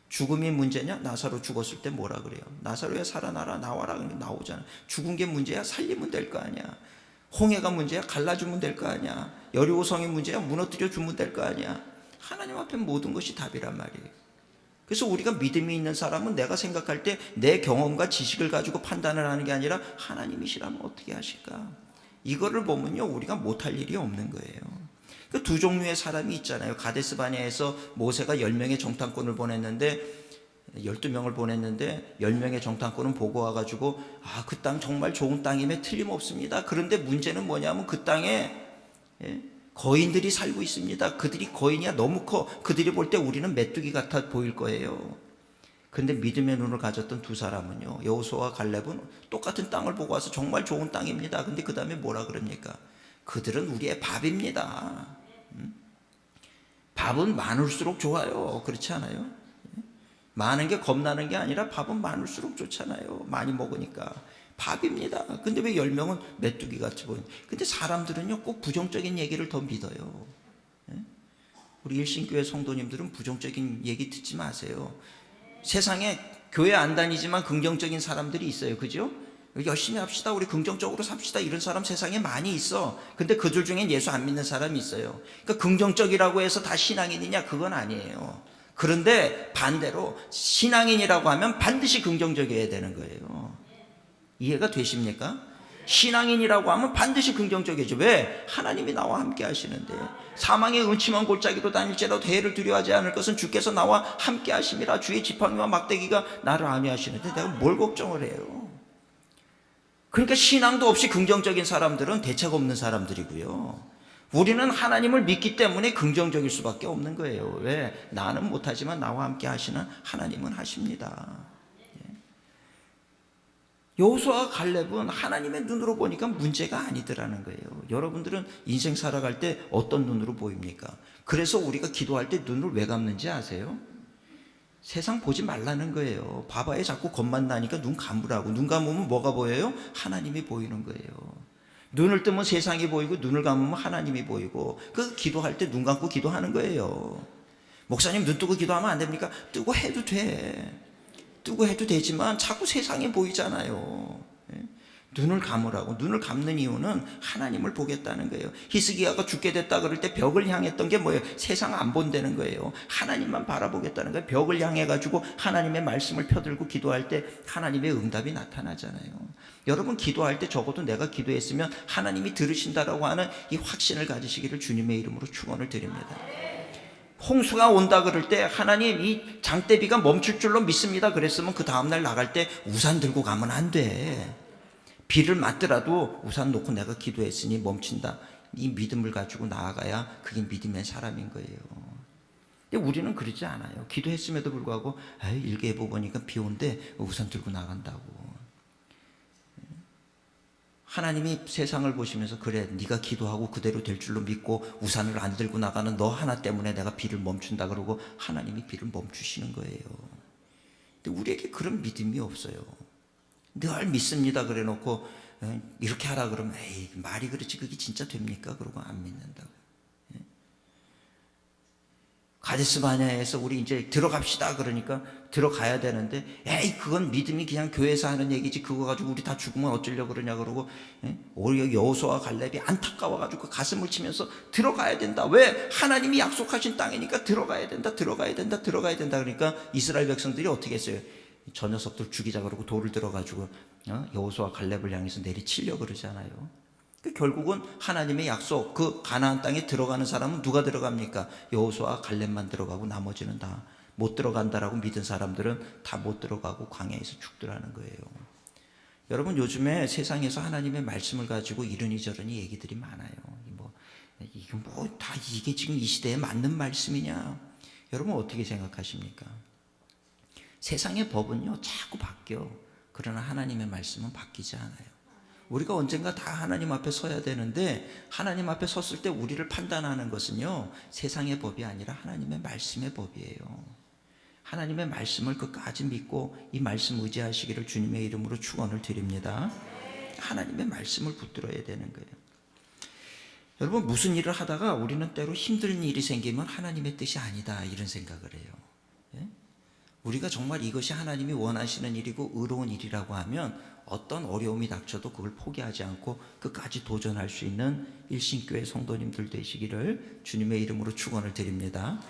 A: 죽음이 문제냐? 나사로 죽었을 때 뭐라 그래요? 나사로야 살아나라, 나와라. 나오잖아. 죽은 게 문제야? 살리면 될 거 아니야. 홍해가 문제야? 갈라주면 될 거 아니야. 여리고성이 문제야? 무너뜨려 주면 될 거 아니야. 하나님 앞에 모든 것이 답이란 말이에요. 그래서 우리가 믿음이 있는 사람은 내가 생각할 때 내 경험과 지식을 가지고 판단을 하는 게 아니라 하나님이시라면 어떻게 하실까? 이거를 보면요, 우리가 못할 일이 없는 거예요. 그 두 종류의 사람이 있잖아요. 가데스 바네아에서 모세가 10명의 정탐꾼을 보냈는데 12명을 보냈는데 10명의 정탐꾼은 보고 와가지고 그 땅 정말 좋은 땅임에 틀림없습니다. 그런데 문제는 뭐냐면 그 땅에 거인들이 살고 있습니다. 그들이 거인이야 너무 커. 그들이 볼 때 우리는 메뚜기 같아 보일 거예요. 그런데 믿음의 눈을 가졌던 두 사람은요, 여호수아와 갈렙은 똑같은 땅을 보고 와서 정말 좋은 땅입니다. 근데 그 다음에 뭐라 그럽니까? 그들은 우리의 밥입니다. 밥은 많을수록 좋아요. 그렇지 않아요? 많은 게 겁나는 게 아니라 밥은 많을수록 좋잖아요. 많이 먹으니까. 밥입니다. 근데 왜 10명은 메뚜기 같이 보이는? 근데 사람들은요, 꼭 부정적인 얘기를 더 믿어요. 우리 일신교회 성도님들은 부정적인 얘기 듣지 마세요. 세상에 교회 안 다니지만 긍정적인 사람들이 있어요. 그죠? 열심히 합시다. 우리 긍정적으로 삽시다. 이런 사람 세상에 많이 있어. 근데 그들 중엔 예수 안 믿는 사람이 있어요. 그러니까 긍정적이라고 해서 다 신앙인이냐? 그건 아니에요. 그런데 반대로 신앙인이라고 하면 반드시 긍정적이어야 되는 거예요. 이해가 되십니까? 신앙인이라고 하면 반드시 긍정적이죠. 왜? 하나님이 나와 함께 하시는데. 사망의 음침한 골짜기로 다닐지라도 해를 두려워하지 않을 것은 주께서 나와 함께 하심이라. 주의 지팡이와 막대기가 나를 안위하시는데 내가 뭘 걱정을 해요? 그러니까 신앙도 없이 긍정적인 사람들은 대책 없는 사람들이고요. 우리는 하나님을 믿기 때문에 긍정적일 수밖에 없는 거예요. 왜? 나는 못하지만 나와 함께 하시는 하나님은 하십니다. 여호수아와 갈렙은 하나님의 눈으로 보니까 문제가 아니더라는 거예요. 여러분들은 인생 살아갈 때 어떤 눈으로 보입니까? 그래서 우리가 기도할 때 눈을 왜 감는지 아세요? 세상 보지 말라는 거예요. 봐봐야 자꾸 겁만 나니까 눈 감으라고. 눈 감으면 뭐가 보여요? 하나님이 보이는 거예요. 눈을 뜨면 세상이 보이고 눈을 감으면 하나님이 보이고, 그 기도할 때 눈 감고 기도하는 거예요. 목사님 눈 뜨고 기도하면 안 됩니까? 뜨고 해도 돼. 뜨고 해도 되지만 자꾸 세상이 보이잖아요. 눈을 감으라고. 눈을 감는 이유는 하나님을 보겠다는 거예요. 히스기야가 죽게 됐다 그럴 때 벽을 향했던 게 뭐예요? 세상 안 본다는 거예요. 하나님만 바라보겠다는 거예요. 벽을 향해 가지고 하나님의 말씀을 펴들고 기도할 때 하나님의 응답이 나타나잖아요. 여러분 기도할 때 적어도 내가 기도했으면 하나님이 들으신다라고 하는 이 확신을 가지시기를 주님의 이름으로 축원을 드립니다. 홍수가 온다 그럴 때 하나님 이 장대비가 멈출 줄로 믿습니다 그랬으면 그 다음날 나갈 때 우산 들고 가면 안 돼. 비를 맞더라도 우산 놓고 내가 기도했으니 멈춘다. 이 믿음을 가지고 나아가야 그게 믿음의 사람인 거예요. 근데 우리는 그러지 않아요. 기도했음에도 불구하고 일기예보 보니까 비 온대 우산 들고 나간다고. 하나님이 세상을 보시면서 그래 네가 기도하고 그대로 될 줄로 믿고 우산을 안 들고 나가는 너 하나 때문에 내가 비를 멈춘다 그러고 하나님이 비를 멈추시는 거예요. 근데 우리에게 그런 믿음이 없어요. 늘 믿습니다 그래 놓고 이렇게 하라 그러면 에이 말이 그렇지 그게 진짜 됩니까? 그러고 안 믿는다고. 가데스 바네아에서 우리 이제 들어갑시다 그러니까 들어가야 되는데 에이 그건 믿음이 그냥 교회에서 하는 얘기지 그거 가지고 우리 다 죽으면 어쩌려고 그러냐 그러고 오히려 여호수아와 갈렙이 안타까워가지고 가슴을 치면서 들어가야 된다. 왜? 하나님이 약속하신 땅이니까 들어가야 된다 그러니까 이스라엘 백성들이 어떻게 했어요? 저 녀석들 죽이자 그러고 돌을 들어가지고 여호수아와 갈렙을 향해서 내리치려고 그러잖아요. 결국은 하나님의 약속 그 가나안 땅에 들어가는 사람은 누가 들어갑니까? 여호수아와 갈렙만 들어가고 나머지는 다 못 들어간다라고 믿은 사람들은 다 못 들어가고 광야에서 죽더라는 거예요. 여러분 요즘에 세상에서 하나님의 말씀을 가지고 이러니 저러니 얘기들이 많아요. 이게 지금 이 시대에 맞는 말씀이냐? 여러분 어떻게 생각하십니까? 세상의 법은요 자꾸 바뀌어. 그러나 하나님의 말씀은 바뀌지 않아요. 우리가 언젠가 다 하나님 앞에 서야 되는데 하나님 앞에 섰을 때 우리를 판단하는 것은요 세상의 법이 아니라 하나님의 말씀의 법이에요. 하나님의 말씀을 끝까지 믿고 이 말씀 의지하시기를 주님의 이름으로 축원을 드립니다. 하나님의 말씀을 붙들어야 되는 거예요. 여러분 무슨 일을 하다가 우리는 때로 힘든 일이 생기면 하나님의 뜻이 아니다 이런 생각을 해요. 우리가 정말 이것이 하나님이 원하시는 일이고 의로운 일이라고 하면 어떤 어려움이 닥쳐도 그걸 포기하지 않고 끝까지 도전할 수 있는 일신교회 성도님들 되시기를 주님의 이름으로 축원을 드립니다.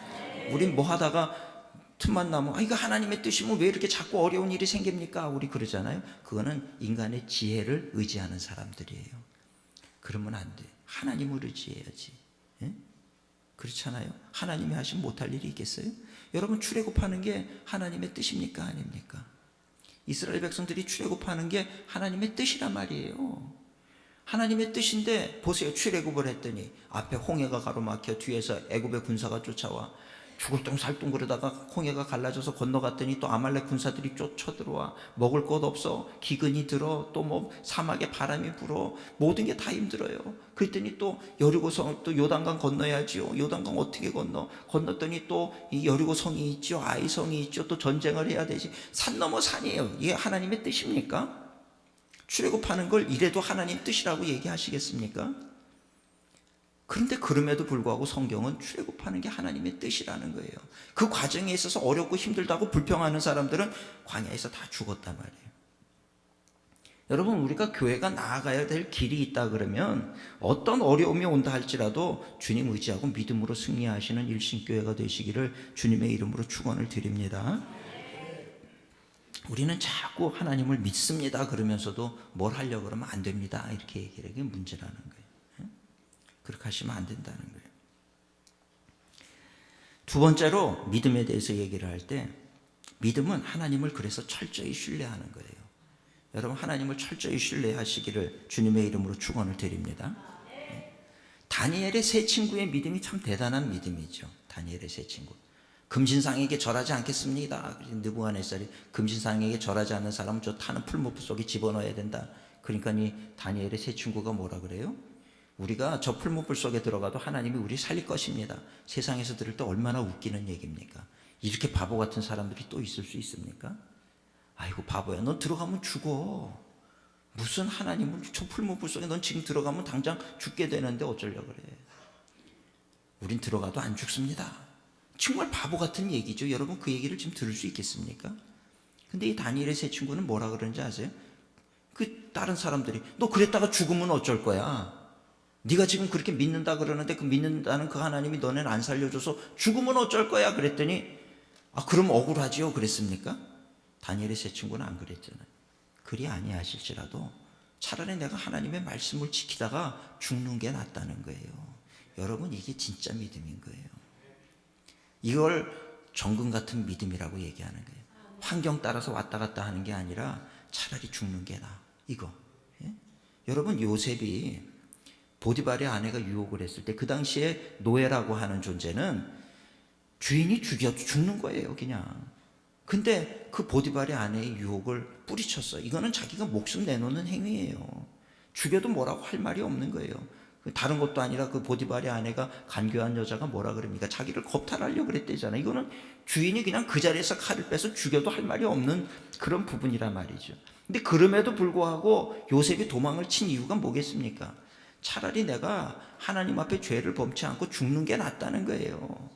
A: 우린 뭐 하다가 틈만 나면 이거 하나님의 뜻이면 왜 이렇게 자꾸 어려운 일이 생깁니까? 우리 그러잖아요. 그거는 인간의 지혜를 의지하는 사람들이에요. 그러면 안 돼. 하나님을 의지해야지. 그렇잖아요. 하나님이 하시면 못할 일이 있겠어요? 여러분 출애굽하는 게 하나님의 뜻입니까? 아닙니까? 이스라엘 백성들이 출애굽하는 게 하나님의 뜻이란 말이에요. 하나님의 뜻인데 보세요. 출애굽을 했더니 앞에 홍해가 가로막혀 뒤에서 애굽의 군사가 쫓아와 죽을 똥 살 똥 그러다가 홍해가 갈라져서 건너갔더니 또 아말렉 군사들이 쫓아들어와 먹을 것 없어 기근이 들어 또 뭐 사막에 바람이 불어 모든 게 다 힘들어요. 그랬더니 또 여리고성 또 요단강 건너야지요. 요단강 어떻게 건넜더니 또 이 여리고성이 있죠. 아이성이 있죠. 또 전쟁을 해야 되지. 산 넘어 산이에요. 이게 하나님의 뜻입니까? 출애굽하는 걸 이래도 하나님 뜻이라고 얘기하시겠습니까? 그런데 그럼에도 불구하고 성경은 출애굽하는 게 하나님의 뜻이라는 거예요. 그 과정에 있어서 어렵고 힘들다고 불평하는 사람들은 광야에서 다 죽었단 말이에요. 여러분 우리가 교회가 나아가야 될 길이 있다 그러면 어떤 어려움이 온다 할지라도 주님 의지하고 믿음으로 승리하시는 일신교회가 되시기를 주님의 이름으로 축원을 드립니다. 우리는 자꾸 하나님을 믿습니다 그러면서도 뭘 하려고 그러면 안 됩니다 이렇게 얘기하는 게 문제라는 거예요. 그렇게 하시면 안 된다는 거예요. 두 번째로 믿음에 대해서 얘기를 할 때 믿음은 하나님을 그래서 철저히 신뢰하는 거예요. 여러분 하나님을 철저히 신뢰하시기를 주님의 이름으로 축원을 드립니다. 다니엘의 세 친구의 믿음이 참 대단한 믿음이죠. 다니엘의 세 친구. 금신상에게 절하지 않겠습니다. 느부갓네살이 금신상에게 절하지 않는 사람은 저 타는 풀무불 속에 집어넣어야 된다. 그러니까 이 다니엘의 세 친구가 뭐라 그래요? 우리가 저 풀무불 속에 들어가도 하나님이 우리 살릴 것입니다. 세상에서 들을 때 얼마나 웃기는 얘기입니까? 이렇게 바보 같은 사람들이 또 있을 수 있습니까? 아이고 바보야 넌 들어가면 죽어. 무슨 하나님을 저 풀무불 속에 넌 지금 들어가면 당장 죽게 되는데 어쩌려고 그래. 우린 들어가도 안 죽습니다. 정말 바보 같은 얘기죠. 여러분 그 얘기를 지금 들을 수 있겠습니까? 근데 이 다니엘의 세 친구는 뭐라 그러는지 아세요? 그 다른 사람들이 너 그랬다가 죽으면 어쩔 거야. 네가 지금 그렇게 믿는다 그러는데 그 믿는다는 그 하나님이 너네는 안 살려줘서 죽으면 어쩔 거야 그랬더니 그럼 억울하지요 그랬습니까? 다니엘의 세 친구는 안 그랬잖아요. 그리 아니하실지라도 차라리 내가 하나님의 말씀을 지키다가 죽는 게 낫다는 거예요. 여러분 이게 진짜 믿음인 거예요. 이걸 정금 같은 믿음이라고 얘기하는 거예요. 환경 따라서 왔다 갔다 하는 게 아니라 차라리 죽는 게 나아. 이거. 여러분 요셉이 보디발의 아내가 유혹을 했을 때 그 당시에 노예라고 하는 존재는 주인이 죽여도 죽는 거예요, 그냥. 근데 그 보디발의 아내의 유혹을 뿌리쳤어. 이거는 자기가 목숨 내놓는 행위예요. 죽여도 뭐라고 할 말이 없는 거예요. 다른 것도 아니라 그 보디발의 아내가 간교한 여자가 뭐라 그럽니까? 자기를 겁탈하려고 그랬대잖아요. 이거는 주인이 그냥 그 자리에서 칼을 빼서 죽여도 할 말이 없는 그런 부분이란 말이죠. 근데 그럼에도 불구하고 요셉이 도망을 친 이유가 뭐겠습니까? 차라리 내가 하나님 앞에 죄를 범치 않고 죽는 게 낫다는 거예요.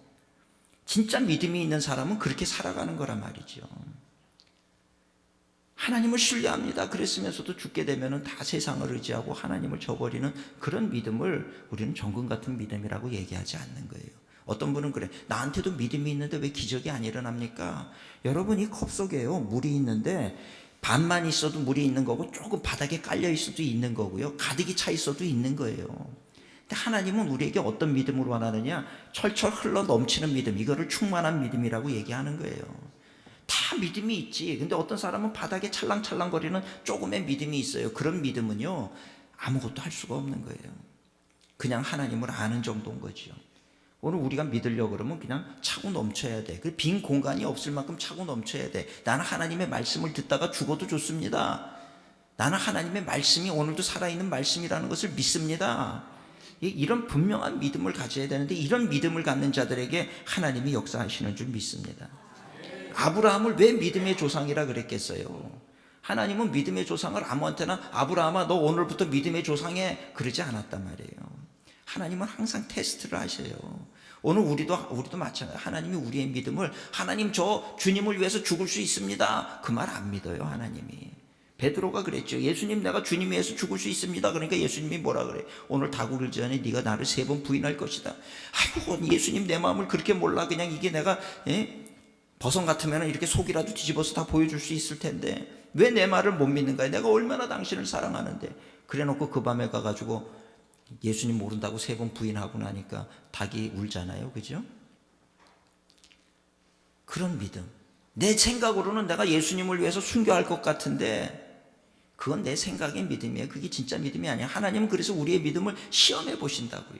A: 진짜 믿음이 있는 사람은 그렇게 살아가는 거란 말이죠. 하나님을 신뢰합니다. 그랬으면서도 죽게 되면 다 세상을 의지하고 하나님을 저버리는 그런 믿음을 우리는 정금 같은 믿음이라고 얘기하지 않는 거예요. 어떤 분은 그래, 나한테도 믿음이 있는데 왜 기적이 안 일어납니까? 여러분, 이 컵 속에요, 물이 있는데 반만 있어도 물이 있는 거고 조금 바닥에 깔려 있어도 있는 거고요, 가득이 차 있어도 있는 거예요. 근데 하나님은 우리에게 어떤 믿음으로 원하느냐? 철철 흘러 넘치는 믿음, 이거를 충만한 믿음이라고 얘기하는 거예요. 다 믿음이 있지. 근데 어떤 사람은 바닥에 찰랑찰랑거리는 조금의 믿음이 있어요. 그런 믿음은요, 아무것도 할 수가 없는 거예요. 그냥 하나님을 아는 정도인 거죠. 오늘 우리가 믿으려고 그러면 그냥 차고 넘쳐야 돼. 그 빈 공간이 없을 만큼 차고 넘쳐야 돼. 나는 하나님의 말씀을 듣다가 죽어도 좋습니다. 나는 하나님의 말씀이 오늘도 살아있는 말씀이라는 것을 믿습니다. 이런 분명한 믿음을 가져야 되는데, 이런 믿음을 갖는 자들에게 하나님이 역사하시는 줄 믿습니다. 아브라함을 왜 믿음의 조상이라 그랬겠어요? 하나님은 믿음의 조상을 아무한테나 아브라함아 너 오늘부터 믿음의 조상해 그러지 않았단 말이에요. 하나님은 항상 테스트를 하셔요. 오늘 우리도 마찬가지예요. 하나님이 우리의 믿음을, 하나님 저 주님을 위해서 죽을 수 있습니다, 그 말 안 믿어요. 하나님이. 베드로가 그랬죠. 예수님 내가 주님 위해서 죽을 수 있습니다. 그러니까 예수님이 뭐라 그래? 오늘 다구를 전에 네가 나를 3번 부인할 것이다. 아이고 예수님 내 마음을 그렇게 몰라. 그냥 이게 내가 버선 같으면 이렇게 속이라도 뒤집어서 다 보여줄 수 있을 텐데 왜 내 말을 못 믿는가? 내가 얼마나 당신을 사랑하는데. 그래놓고 그 밤에 가가지고 예수님 모른다고 3번 부인하고 나니까 닭이 울잖아요, 그죠? 그런 믿음. 내 생각으로는 내가 예수님을 위해서 순교할 것 같은데 그건 내 생각의 믿음이에요. 그게 진짜 믿음이 아니야. 하나님은 그래서 우리의 믿음을 시험해 보신다고요.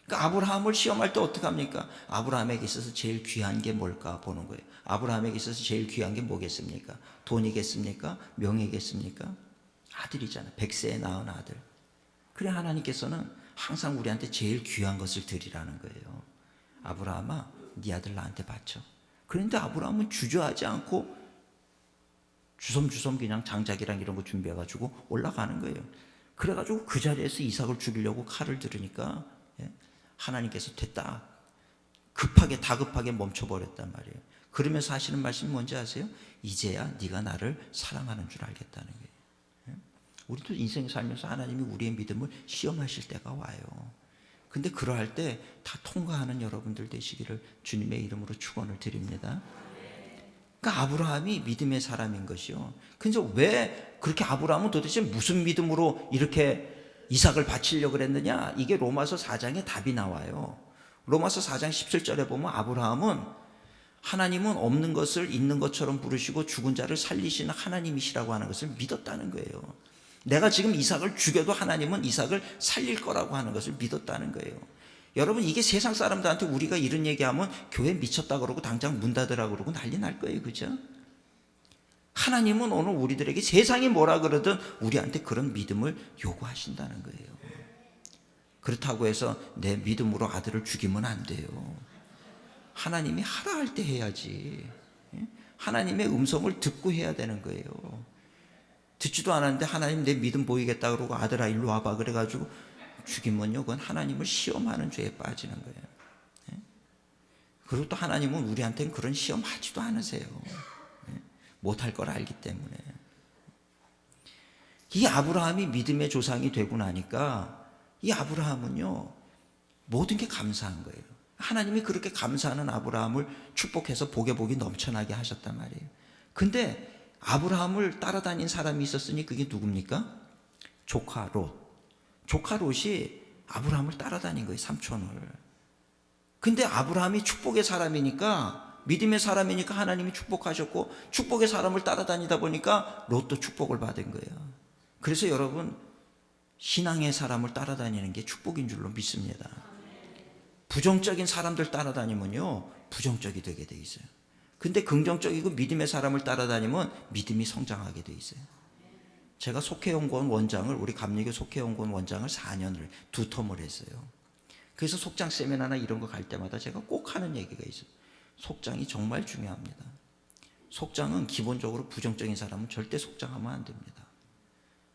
A: 그러니까 아브라함을 시험할 때 어떻게 합니까? 아브라함에게 있어서 제일 귀한 게 뭘까 보는 거예요. 아브라함에게 있어서 제일 귀한 게 뭐겠습니까? 돈이겠습니까? 명예겠습니까? 아들이잖아요. 100세에 낳은 아들. 그래 하나님께서는 항상 우리한테 제일 귀한 것을 드리라는 거예요. 아브라함아 네 아들 나한테 바쳐. 그런데 아브라함은 주저하지 않고 주섬주섬 그냥 장작이랑 이런 거 준비해가지고 올라가는 거예요. 그래가지고 그 자리에서 이삭을 죽이려고 칼을 들으니까 하나님께서 됐다. 다급하게 멈춰버렸단 말이에요. 그러면서 하시는 말씀이 뭔지 아세요? 이제야 네가 나를 사랑하는 줄 알겠다는 거예요. 우리도 인생 살면서 하나님이 우리의 믿음을 시험하실 때가 와요. 근데 그러할 때 다 통과하는 여러분들 되시기를 주님의 이름으로 축원을 드립니다. 그러니까 아브라함이 믿음의 사람인 것이요. 근데 왜 그렇게 아브라함은 도대체 무슨 믿음으로 이렇게 이삭을 바치려고 그랬느냐? 이게 로마서 4장에 답이 나와요. 로마서 4장 17절에 보면 아브라함은 하나님은 없는 것을 있는 것처럼 부르시고 죽은 자를 살리시는 하나님이시라고 하는 것을 믿었다는 거예요. 내가 지금 이삭을 죽여도 하나님은 이삭을 살릴 거라고 하는 것을 믿었다는 거예요. 여러분 이게 세상 사람들한테 우리가 이런 얘기하면 교회 미쳤다 그러고 당장 문 닫으라고 그러고 난리 날 거예요. 그죠? 하나님은 오늘 우리들에게 세상이 뭐라 그러든 우리한테 그런 믿음을 요구하신다는 거예요. 그렇다고 해서 내 믿음으로 아들을 죽이면 안 돼요. 하나님이 하라 할 때 해야지. 하나님의 음성을 듣고 해야 되는 거예요. 듣지도 않았는데 하나님 내 믿음 보이겠다 그러고 아들아 일로 와봐 그래가지고 죽이면요 그건 하나님을 시험하는 죄에 빠지는 거예요. 그리고 또 하나님은 우리한테는 그런 시험 하지도 않으세요. 못할 걸 알기 때문에. 이 아브라함이 믿음의 조상이 되고 나니까 이 아브라함은요 모든 게 감사한 거예요. 하나님이 그렇게 감사하는 아브라함을 축복해서 복에 복이 넘쳐나게 하셨단 말이에요. 근데 아브라함을 따라다닌 사람이 있었으니 그게 누굽니까? 조카 롯. 조카 롯이 아브라함을 따라다닌 거예요. 삼촌을. 근데 아브라함이 축복의 사람이니까 믿음의 사람이니까 하나님이 축복하셨고 축복의 사람을 따라다니다 보니까 롯도 축복을 받은 거예요. 그래서 여러분 신앙의 사람을 따라다니는 게 축복인 줄로 믿습니다. 부정적인 사람들 따라다니면요 부정적이 되게 돼 있어요. 근데 긍정적이고 믿음의 사람을 따라다니면 믿음이 성장하게 돼 있어요. 제가 속회연구원 원장을, 우리 감리교 속회연구원 원장을 4년을 두 텀을 했어요. 그래서 속장 세미나나 이런 거 갈 때마다 제가 꼭 하는 얘기가 있어요. 속장이 정말 중요합니다. 속장은 기본적으로 부정적인 사람은 절대 속장하면 안 됩니다.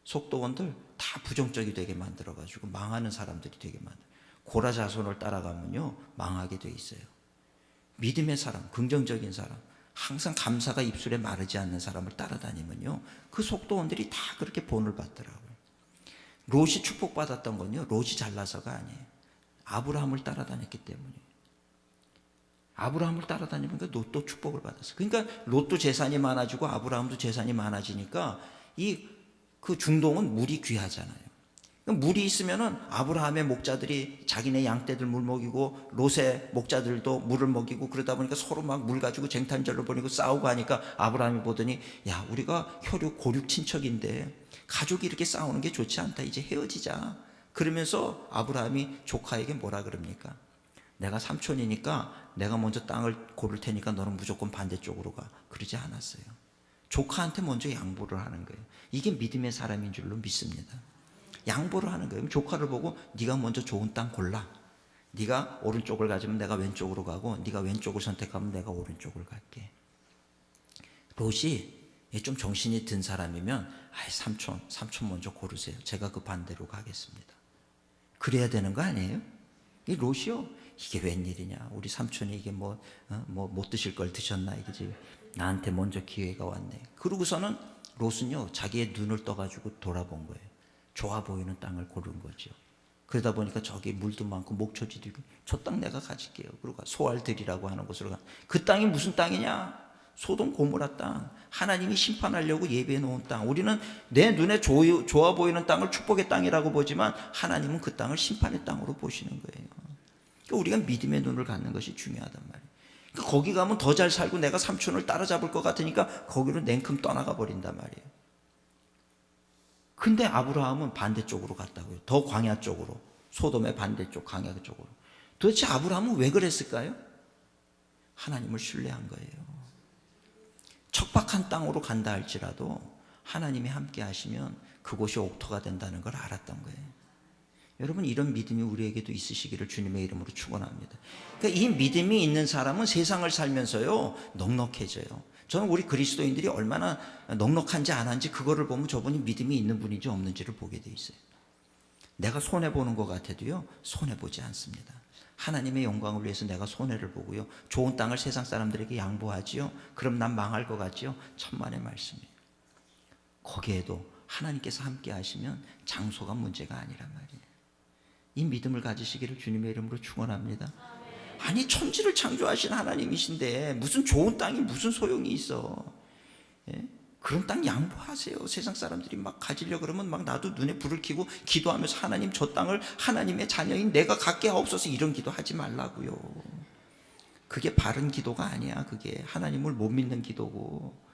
A: 속도원들 다 부정적이 되게 만들어가지고 망하는 사람들이 되게 만들어요. 고라자손을 따라가면요 망하게 돼 있어요. 믿음의 사람, 긍정적인 사람, 항상 감사가 입술에 마르지 않는 사람을 따라다니면요 그 속도원들이 다 그렇게 본을 받더라고요. 롯이 축복받았던 건요 롯이 잘나서가 아니에요. 아브라함을 따라다녔기 때문이에요. 아브라함을 따라다니니까 롯도 축복을 받았어요. 그러니까 롯도 재산이 많아지고 아브라함도 재산이 많아지니까 그 중동은 물이 귀하잖아요. 물이 있으면은 아브라함의 목자들이 자기네 양떼들 물 먹이고 롯의 목자들도 물을 먹이고 그러다 보니까 서로 막 물 가지고 쟁탈전을 벌이고 싸우고 하니까 아브라함이 보더니 야 우리가 혈육 고륙 친척인데 가족이 이렇게 싸우는 게 좋지 않다. 이제 헤어지자. 그러면서 아브라함이 조카에게 뭐라 그럽니까? 내가 삼촌이니까 내가 먼저 땅을 고를 테니까 너는 무조건 반대쪽으로 가. 그러지 않았어요. 조카한테 먼저 양보를 하는 거예요. 이게 믿음의 사람인 줄로 믿습니다. 양보를 하는 거예요. 조카를 보고 네가 먼저 좋은 땅 골라. 네가 오른쪽을 가지면 내가 왼쪽으로 가고 네가 왼쪽을 선택하면 내가 오른쪽을 갈게. 롯이 좀 정신이 든 사람이면 삼촌 먼저 고르세요. 제가 그 반대로 가겠습니다. 그래야 되는 거 아니에요? 이 롯이요. 이게 웬일이냐. 우리 삼촌이 이게 못 드실 걸 드셨나 이거지. 나한테 먼저 기회가 왔네. 그러고서는 롯은요 자기의 눈을 떠가지고 돌아본 거예요. 좋아 보이는 땅을 고른 거죠. 그러다 보니까 저기 물도 많고 목초지도 있고 저 땅 내가 가질게요. 그러고 소알들이라고 하는 곳으로 가. 그 땅이 무슨 땅이냐? 소돔 고모라 땅. 하나님이 심판하려고 예비해 놓은 땅. 우리는 내 눈에 좋아 보이는 땅을 축복의 땅이라고 보지만 하나님은 그 땅을 심판의 땅으로 보시는 거예요. 그러니까 우리가 믿음의 눈을 갖는 것이 중요하단 말이에요. 그러니까 거기 가면 더 잘 살고 내가 삼촌을 따라잡을 것 같으니까 거기로 냉큼 떠나가 버린단 말이에요. 근데 아브라함은 반대쪽으로 갔다고요. 더 광야 쪽으로. 소돔의 반대쪽 광야 쪽으로. 도대체 아브라함은 왜 그랬을까요? 하나님을 신뢰한 거예요. 척박한 땅으로 간다 할지라도 하나님이 함께 하시면 그곳이 옥토가 된다는 걸 알았던 거예요. 여러분 이런 믿음이 우리에게도 있으시기를 주님의 이름으로 축원합니다. 그러니까 이 믿음이 있는 사람은 세상을 살면서요 넉넉해져요. 저는 우리 그리스도인들이 얼마나 넉넉한지 안 한지 그거를 보면 저분이 믿음이 있는 분인지 없는지를 보게 돼 있어요. 내가 손해보는 것 같아도요 손해보지 않습니다. 하나님의 영광을 위해서 내가 손해를 보고요 좋은 땅을 세상 사람들에게 양보하지요. 그럼 난 망할 것 같지요. 천만의 말씀이에요. 거기에도 하나님께서 함께 하시면 장소가 문제가 아니란 말이에요. 이 믿음을 가지시기를 주님의 이름으로 축원합니다. 아니 천지를 창조하신 하나님이신데 무슨 좋은 땅이 무슨 소용이 있어. 예? 그런 땅 양보하세요. 세상 사람들이 막 가지려 그러면 막 나도 눈에 불을 켜고 기도하면서 하나님 저 땅을 하나님의 자녀인 내가 갖게 하옵소서 이런 기도하지 말라고요. 그게 바른 기도가 아니야. 그게 하나님을 못 믿는 기도고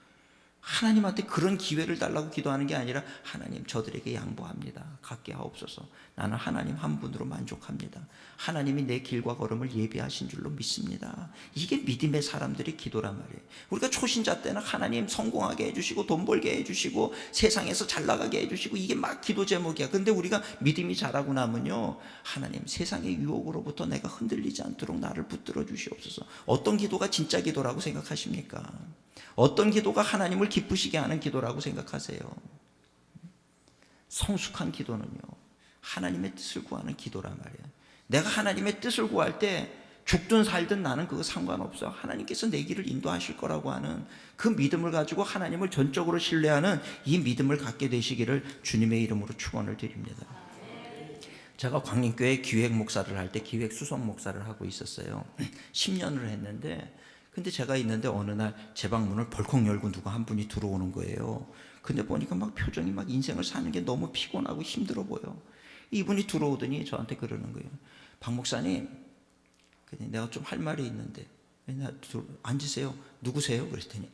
A: 하나님한테 그런 기회를 달라고 기도하는 게 아니라 하나님 저들에게 양보합니다. 갖게 하옵소서. 나는 하나님 한 분으로 만족합니다. 하나님이 내 길과 걸음을 예비하신 줄로 믿습니다. 이게 믿음의 사람들의 기도란 말이에요. 우리가 초신자 때는 하나님 성공하게 해주시고 돈 벌게 해주시고 세상에서 잘 나가게 해주시고 이게 막 기도 제목이야. 근데 우리가 믿음이 자라고 나면요 하나님 세상의 유혹으로부터 내가 흔들리지 않도록 나를 붙들어 주시옵소서. 어떤 기도가 진짜 기도라고 생각하십니까? 어떤 기도가 하나님을 기쁘시게 하는 기도라고 생각하세요? 성숙한 기도는요 하나님의 뜻을 구하는 기도란 말이에요. 내가 하나님의 뜻을 구할 때 죽든 살든 나는 그거 상관없어. 하나님께서 내 길을 인도하실 거라고 하는 그 믿음을 가지고 하나님을 전적으로 신뢰하는 이 믿음을 갖게 되시기를 주님의 이름으로 축원을 드립니다. 제가 광림교회 기획 목사를 할 때 기획 수석 목사를 하고 있었어요. 10년을 했는데 근데 제가 있는데 어느 날 제 방문을 벌컥 열고 누가 한 분이 들어오는 거예요. 근데 보니까 막 표정이 막 인생을 사는 게 너무 피곤하고 힘들어 보여. 이분이 들어오더니 저한테 그러는 거예요. 박 목사님, 내가 좀 할 말이 있는데 앉으세요. 누구세요? 그랬더니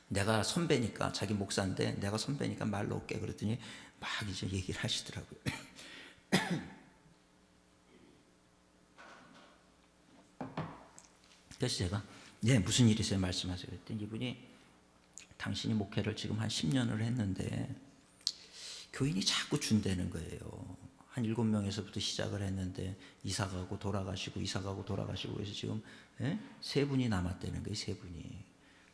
A: 내가 선배니까 자기 목사인데 내가 선배니까 말 놓을게. 그랬더니 막 이제 얘기를 하시더라고요. 그래서 제가 네 무슨 일이세요 말씀하세요 그랬더니 이분이 당신이 목회를 지금 한 10년을 했는데 교인이 자꾸 준다는 거예요. 한 7명에서부터 시작을 했는데 이사가고 돌아가시고 이사가고 돌아가시고 그래서 지금 세 분이 남았다는 거예요. 세 분이.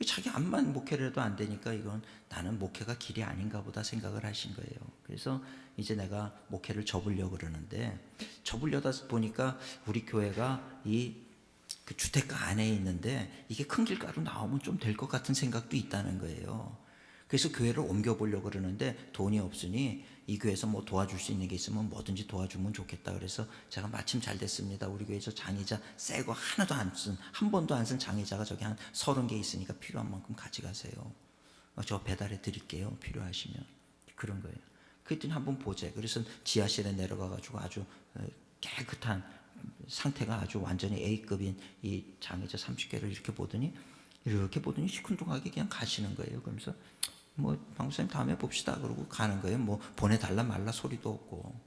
A: 자기 암만 목회를 해도 안 되니까 이건 나는 목회가 길이 아닌가 보다 생각을 하신 거예요. 그래서 이제 내가 목회를 접으려고 그러는데 접으려다 보니까 우리 교회가 그 주택가 안에 있는데 이게 큰 길가로 나오면 좀 될 것 같은 생각도 있다는 거예요. 그래서 교회를 옮겨보려고 그러는데 돈이 없으니 이 교회에서 뭐 도와줄 수 있는 게 있으면 뭐든지 도와주면 좋겠다. 그래서 제가 마침 잘 됐습니다. 우리 교회에서 장의자 새 거 하나도 안 쓴, 한 번도 안 쓴 장의자가 저기 한 30개 있으니까 필요한 만큼 가져가세요. 저 배달해 드릴게요. 필요하시면. 그런 거예요. 그랬더니 한번 보재. 그래서 지하실에 내려가가지고 아주 깨끗한 상태가 아주 완전히 A급인 이 장의자 30개를 이렇게 보더니 시큰둥하게 그냥 가시는 거예요. 그러면서 뭐 방송님 다음에 봅시다 그러고 가는 거예요. 뭐 보내달라 말라 소리도 없고.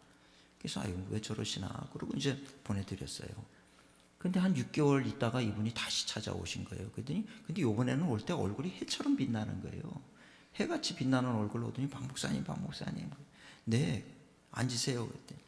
A: 그래서 아유 왜 저러시나 그러고 이제 보내드렸어요. 근데 한 6개월 있다가 이분이 다시 찾아오신 거예요. 그랬더니 근데 요번에는 올 때 얼굴이 해처럼 빛나는 거예요. 해같이 빛나는 얼굴로 오더니 박 목사님 네 앉으세요 그랬더니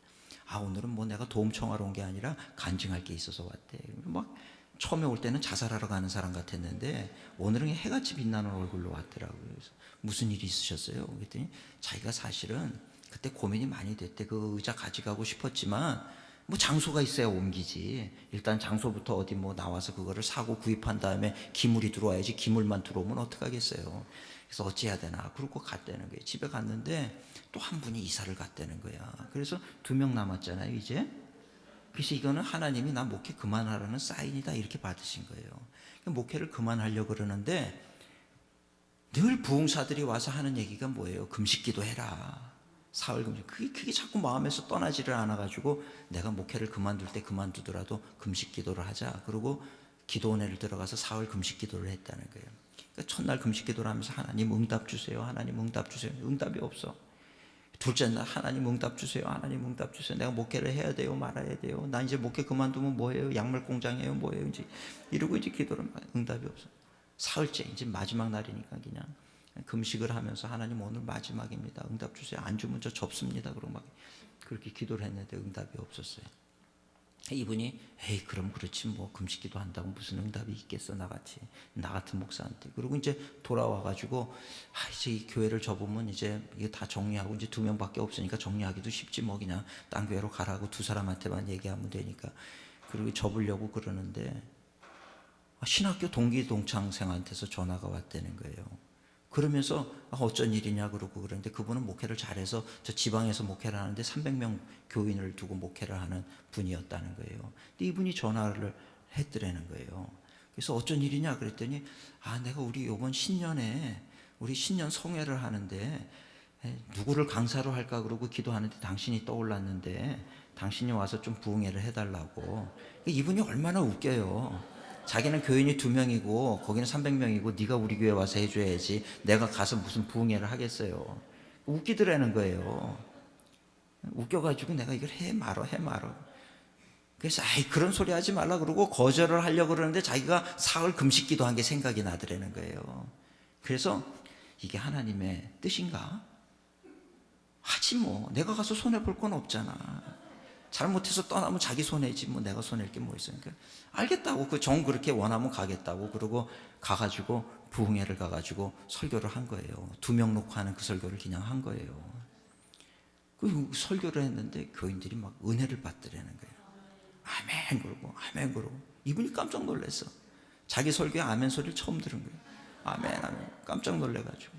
A: 오늘은 뭐 내가 도움 청하러 온 게 아니라 간증할 게 있어서 왔대. 막 처음에 올 때는 자살하러 가는 사람 같았는데 오늘은 해같이 빛나는 얼굴로 왔더라고요. 그래서 무슨 일이 있으셨어요? 그랬더니 자기가 사실은 그때 고민이 많이 됐대. 그 의자 가져가고 싶었지만 뭐 장소가 있어야 옮기지. 일단 장소부터 어디 뭐 나와서 그거를 사고 구입한 다음에 기물이 들어와야지. 기물만 들어오면 어떡하겠어요. 그래서 어찌해야 되나 그러고 갔다는 거예요. 집에 갔는데 또 한 분이 이사를 갔다는 거야. 그래서 2명 남았잖아요 이제. 그래서 이거는 하나님이 나 목회 그만하라는 사인이다 이렇게 받으신 거예요. 목회를 그만하려고 그러는데 늘 부흥사들이 와서 하는 얘기가 뭐예요? 금식기도 해라. 사흘 금식. 그게 자꾸 마음에서 떠나지를 않아가지고 내가 목회를 그만둘 때 그만두더라도 금식기도를 하자. 그리고 기도원회를 들어가서 사흘 금식기도를 했다는 거예요. 그러니까 첫날 금식기도를 하면서 하나님 응답 주세요. 하나님 응답 주세요. 응답이 없어. 둘째 날 하나님 응답 주세요. 하나님 응답 주세요. 내가 목회를 해야 돼요. 말아야 돼요. 나 이제 목회 그만두면 뭐예요? 약물 공장이에요. 뭐예요? 이제 이러고 이제 기도를 응답이 없어. 사흘째 이제 마지막 날이니까 그냥 금식을 하면서 하나님 오늘 마지막입니다. 응답 주세요. 안 주면 저 접습니다. 그러고 막 그렇게 기도를 했는데 응답이 없었어요. 이분이 에이 그럼 그렇지 뭐 금식기도 한다고 무슨 응답이 있겠어 나 같은 목사한테. 그리고 이제 돌아와가지고 이제 이 교회를 접으면 이제 이게 다 정리하고 이제 2명밖에 없으니까 정리하기도 쉽지 뭐 그냥 딴 교회로 가라고 2사람한테만 얘기하면 되니까. 그리고 접으려고 그러는데 신학교 동기 동창생한테서 전화가 왔다는 거예요. 그러면서 어쩐 일이냐 그러고 그러는데 그분은 목회를 잘해서 저 지방에서 목회를 하는데 300명 교인을 두고 목회를 하는 분이었다는 거예요. 근데 이분이 전화를 했더라는 거예요. 그래서 어쩐 일이냐 그랬더니 내가 우리 이번 신년에 우리 신년 성회를 하는데 누구를 강사로 할까 그러고 기도하는데 당신이 떠올랐는데 당신이 와서 좀 부흥회를 해달라고. 이분이 얼마나 웃겨요. 자기는 교인이 2명이고 거기는 300명이고 네가 우리 교회 와서 해줘야지 내가 가서 무슨 부흥회를 하겠어요. 웃기더라는 거예요. 웃겨가지고 내가 이걸 해 말어. 그래서 그런 소리 하지 말라 그러고 거절을 하려고 그러는데 자기가 사흘 금식기도 한 게 생각이 나더라는 거예요. 그래서 이게 하나님의 뜻인가? 하지 뭐 내가 가서 손해볼 건 없잖아. 잘못해서 떠나면 자기 손해지 뭐 내가 손해일 게 뭐 있으니까 알겠다고 그 정 그렇게 원하면 가겠다고 그러고 가가지고 부흥회를 가가지고 설교를 한 거예요. 2명 놓고 하는 그 설교를 그냥 한 거예요. 그 설교를 했는데 교인들이 막 은혜를 받더라는 거예요. 아멘 그러고 이분이 깜짝 놀랐어. 자기 설교에 아멘 소리를 처음 들은 거예요. 아멘 깜짝 놀래가지고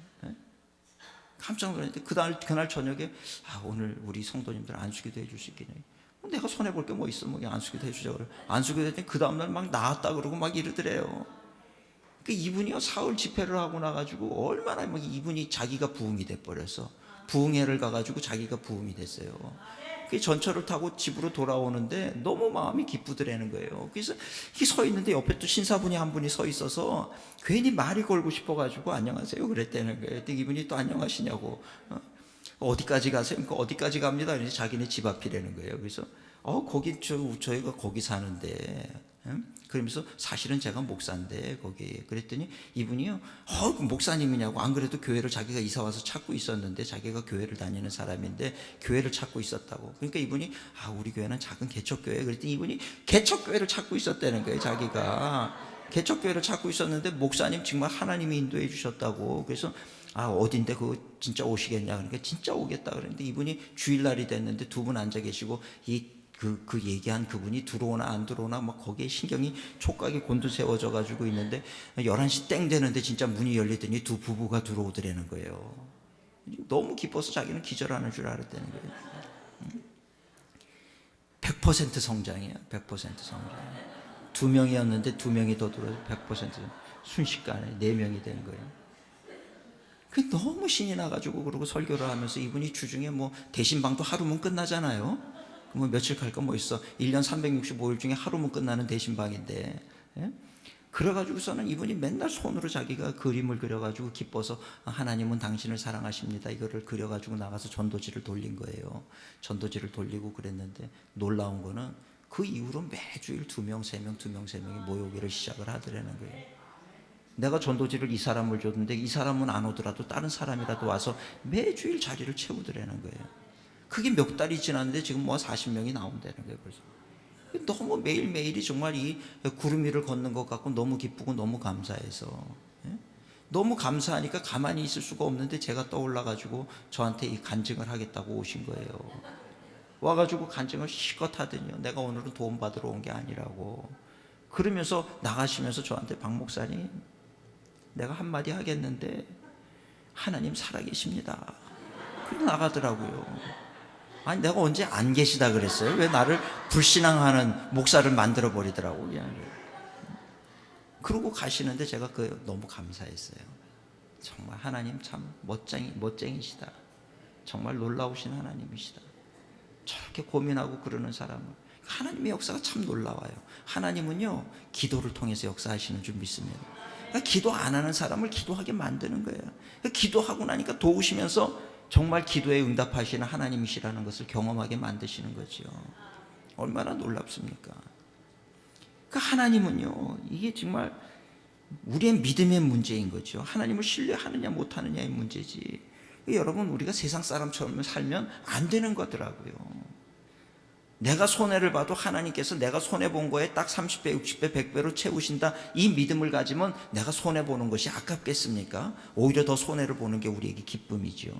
A: 깜짝 놀랐는데 그날 저녁에 오늘 우리 성도님들 안수기도 해줄 수 있겠냐. 내가 손해볼 게 뭐 있어. 뭐 안수기도 해주자고 그래. 안수기도 했더니 그 다음날 막 나았다 그러고 막 이러더래요. 이분이요 사흘 집회를 하고 나가지고 얼마나 막 이분이 자기가 부흥이 돼버려서 부흥회를 가가지고 자기가 부흥이 됐어요. 그 전철을 타고 집으로 돌아오는데 너무 마음이 기쁘더라는 거예요. 그래서 서 있는데 옆에 또 신사분이 한 분이 서 있어서 괜히 말이 걸고 싶어가지고 안녕하세요 그랬다는 거예요. 이분이 또 안녕하시냐고. 어디까지 가세요? 그러니까 어디까지 갑니다. 그래서 자기네 집 앞이라는 거예요. 그래서 거기 저희가 거기 사는데 그러면서 사실은 제가 목사인데 거기에 그랬더니 이분이요, 목사님이냐고. 안 그래도 교회를 자기가 이사 와서 찾고 있었는데, 자기가 교회를 다니는 사람인데 교회를 찾고 있었다고. 그러니까 이분이 우리 교회는 작은 개척교회. 그랬더니 이분이 개척교회를 찾고 있었다는 거예요. 자기가 개척교회를 찾고 있었는데 목사님 정말 하나님이 인도해 주셨다고. 그래서 어딘데 그거 진짜 오시겠냐. 그러니까 진짜 오겠다 그랬는데, 이분이 주일날이 됐는데 두 분 앉아 계시고 그 얘기한 그분이 들어오나 안 들어오나 막 거기에 신경이 촉각이 곤두세워져 가지고 있는데, 11시 땡 되는데 진짜 문이 열리더니 두 부부가 들어오더라는 거예요. 너무 기뻐서 자기는 기절하는 줄 알았다는 거예요. 100% 성장이에요. 100% 성장. 2명이었는데 2명이 더 들어서 100% 순식간에 4명이 된 거예요. 그 너무 신이 나가지고, 그러고 설교를 하면서 이분이 주중에 뭐 대신방도 하루면 끝나잖아요. 뭐 며칠 갈 거 뭐 있어. 1년 365일 중에 하루면 끝나는 대신방인데, 예? 그래가지고서는 이분이 맨날 손으로 자기가 그림을 그려가지고 기뻐서 하나님은 당신을 사랑하십니다, 이거를 그려가지고 나가서 전도지를 돌린 거예요. 전도지를 돌리고 그랬는데, 놀라운 거는 그 이후로 매주일 2명, 3명, 2명, 3명이 모여오기를 시작을 하더라는 거예요. 내가 전도지를 이 사람을 줬는데 이 사람은 안 오더라도 다른 사람이라도 와서 매주일 자리를 채우더라는 거예요. 그게 몇 달이 지났는데 지금 뭐 40명이 나온다는 거예요. 그래서 너무 매일매일이 정말 이 구름 위를 걷는 것 같고 너무 기쁘고 너무 감사해서, 너무 감사하니까 가만히 있을 수가 없는데 제가 떠올라가지고 저한테 이 간증을 하겠다고 오신 거예요. 와가지고 간증을 실컷 하더니요, 내가 오늘은 도움 받으러 온 게 아니라고. 그러면서 나가시면서 저한테, 박 목사님, 내가 한마디 하겠는데 하나님 살아계십니다. 그러고 나가더라고요. 아니, 내가 언제 안 계시다 그랬어요? 왜 나를 불신앙하는 목사를 만들어 버리더라고 그냥. 그러고 가시는데 제가 너무 감사했어요. 정말 하나님 참 멋쟁이시다. 정말 놀라우신 하나님이시다. 저렇게 고민하고 그러는 사람을, 하나님의 역사가 참 놀라워요. 하나님은요, 기도를 통해서 역사하시는 줄 믿습니다. 그러니까 기도 안 하는 사람을 기도하게 만드는 거예요. 그러니까 기도하고 나니까 도우시면서 정말 기도에 응답하시는 하나님이시라는 것을 경험하게 만드시는 거죠. 얼마나 놀랍습니까? 그러니까 하나님은요, 이게 정말 우리의 믿음의 문제인 거죠. 하나님을 신뢰하느냐 못하느냐의 문제지. 여러분, 우리가 세상 사람처럼 살면 안 되는 거더라고요. 내가 손해를 봐도 하나님께서 내가 손해본 거에 딱 30배, 60배, 100배로 채우신다, 이 믿음을 가지면 내가 손해보는 것이 아깝겠습니까? 오히려 더 손해를 보는 게 우리에게 기쁨이죠.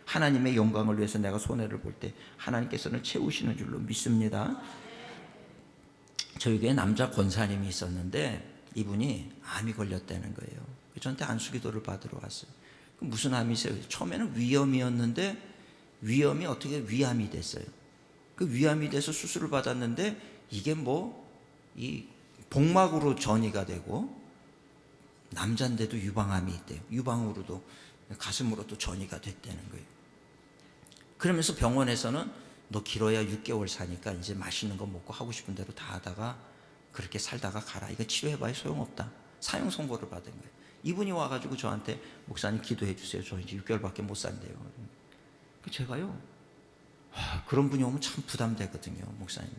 A: 하나님의 영광을 위해서 내가 손해를 볼 때 하나님께서는 채우시는 줄로 믿습니다. 저희 교회에 남자 권사님이 있었는데 이분이 암이 걸렸다는 거예요. 저한테 안수기도를 받으러 왔어요. 무슨 암이세요? 처음에는 위암이었는데 위암이 어떻게 위암이 됐어요. 그 위암이 돼서 수술을 받았는데 이게 이 복막으로 전이가 되고, 남자인데도 유방암이 있대요. 유방으로도, 가슴으로도 전이가 됐다는 거예요. 그러면서 병원에서는 너 길어야 6개월 사니까 이제 맛있는 거 먹고 하고 싶은 대로 다 하다가 그렇게 살다가 가라. 이거 치료해봐야 소용없다. 사형 선고를 받은 거예요. 이분이 와가지고 저한테, 목사님 기도해 주세요. 저 이제 6개월밖에 못 산대요. 제가요, 그런 분이 오면 참 부담되거든요. 목사님,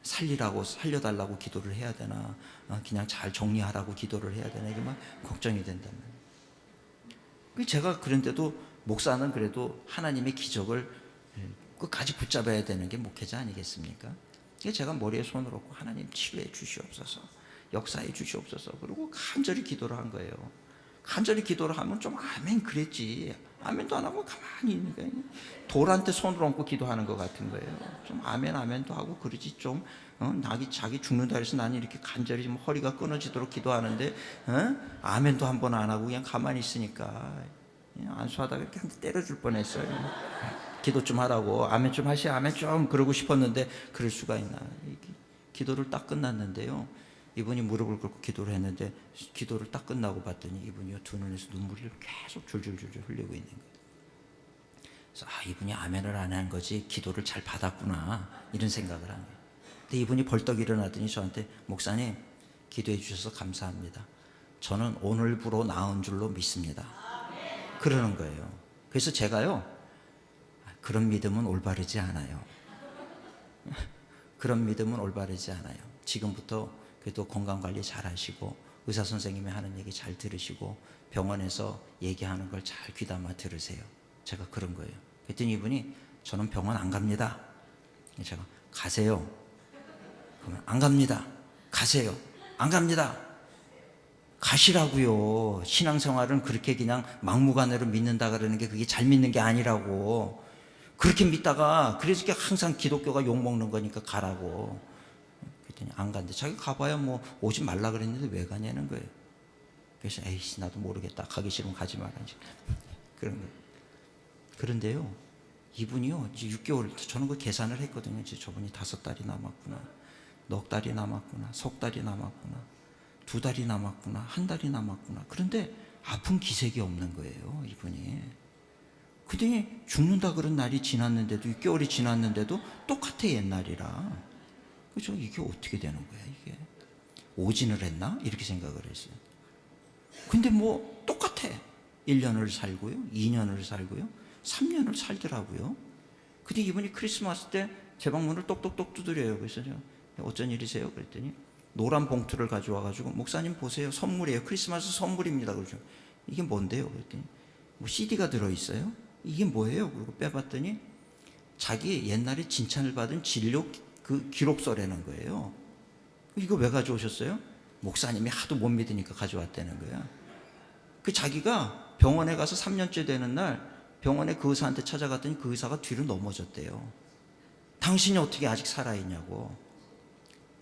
A: 살려달라고 기도를 해야 되나, 그냥 잘 정리하라고 기도를 해야 되나, 이게 막 걱정이 된다면. 제가 그런데도 목사는 그래도 하나님의 기적을 끝까지 붙잡아야 되는 게 목회자 아니겠습니까? 제가 머리에 손을 얹고 하나님 치료해 주시옵소서, 역사해 주시옵소서, 그리고 간절히 기도를 한 거예요. 간절히 기도를 하면 좀 아멘 그랬지, 아멘도 안 하고 가만히 있는 거예요. 돌한테 손을 얹고 기도하는 것 같은 거예요. 좀 아멘도 하고 그러지, 좀 자기 죽는다 해서 나는 이렇게 간절히 좀 허리가 끊어지도록 기도하는데 아멘도 한 번 안 하고 그냥 가만히 있으니까 안수하다가 이렇게 한 대 때려줄 뻔했어요. 기도 좀 하라고, 아멘 좀 하시, 아멘 좀 그러고 싶었는데 그럴 수가 있나. 기도를 딱 끝났는데요, 이분이 무릎을 꿇고 기도를 했는데, 기도를 딱 끝나고 봤더니 이분이 두 눈에서 눈물이 계속 줄줄줄줄 흘리고 있는 거예요. 그래서 이분이 아멘을 안 한 거지 기도를 잘 받았구나, 이런 생각을 한 거예요. 근데 이분이 벌떡 일어나더니 저한테, 목사님 기도해 주셔서 감사합니다. 저는 오늘부로 나은 줄로 믿습니다. 그러는 거예요. 그래서 제가요, 그런 믿음은 올바르지 않아요. 그런 믿음은 올바르지 않아요. 지금부터 그래도 건강관리 잘 하시고 의사 선생님이 하는 얘기 잘 들으시고 병원에서 얘기하는 걸 잘 귀담아 들으세요. 제가 그런 거예요. 그랬더니 이분이 저는 병원 안 갑니다. 제가 가세요. 그러면 안 갑니다. 가세요. 안 갑니다. 가시라고요. 신앙생활은 그렇게 그냥 막무가내로 믿는다 그러는 게 그게 잘 믿는 게 아니라고. 그렇게 믿다가 그래서 항상 기독교가 욕먹는 거니까 가라고. 그랬더니 안 간대. 자기 가봐야 뭐 오지 말라 그랬는데 왜 가냐는 거예요. 그래서 에이씨 나도 모르겠다. 가기 싫으면 가지 마라. 그런 거예요. 그런데요, 이분이요 이제 6개월 저는 그 계산을 했거든요. 이제 저분이 5달이 남았구나, 넉 달이 남았구나, 석 달이 남았구나, 2달이 남았구나, 1달이 남았구나. 그런데 아픈 기색이 없는 거예요, 이분이. 그랬더니 죽는다 그런 날이 지났는데도 6개월이 지났는데도 똑같아 옛날이라. 그죠? 이게 어떻게 되는 거야 이게? 오진을 했나? 이렇게 생각을 했어요. 근데 뭐 똑같아. 1년을 살고요, 2년을 살고요, 3년을 살더라고요. 근데 이분이 크리스마스 때 제 방문을 똑똑똑 두드려요. 그래서 제가 어쩐 일이세요? 그랬더니 노란 봉투를 가져와가지고 목사님 보세요, 선물이에요. 크리스마스 선물입니다. 그러죠. 이게 뭔데요? 그랬더니 뭐 CD가 들어있어요. 이게 뭐예요? 그리고 빼봤더니 자기 옛날에 칭찬을 받은 진료 그 기록서라는 거예요. 이거 왜 가져오셨어요? 목사님이 하도 못 믿으니까 가져왔다는 거야. 그 자기가 병원에 가서 3년째 되는 날 병원에 그 의사한테 찾아갔더니 그 의사가 뒤로 넘어졌대요. 당신이 어떻게 아직 살아있냐고.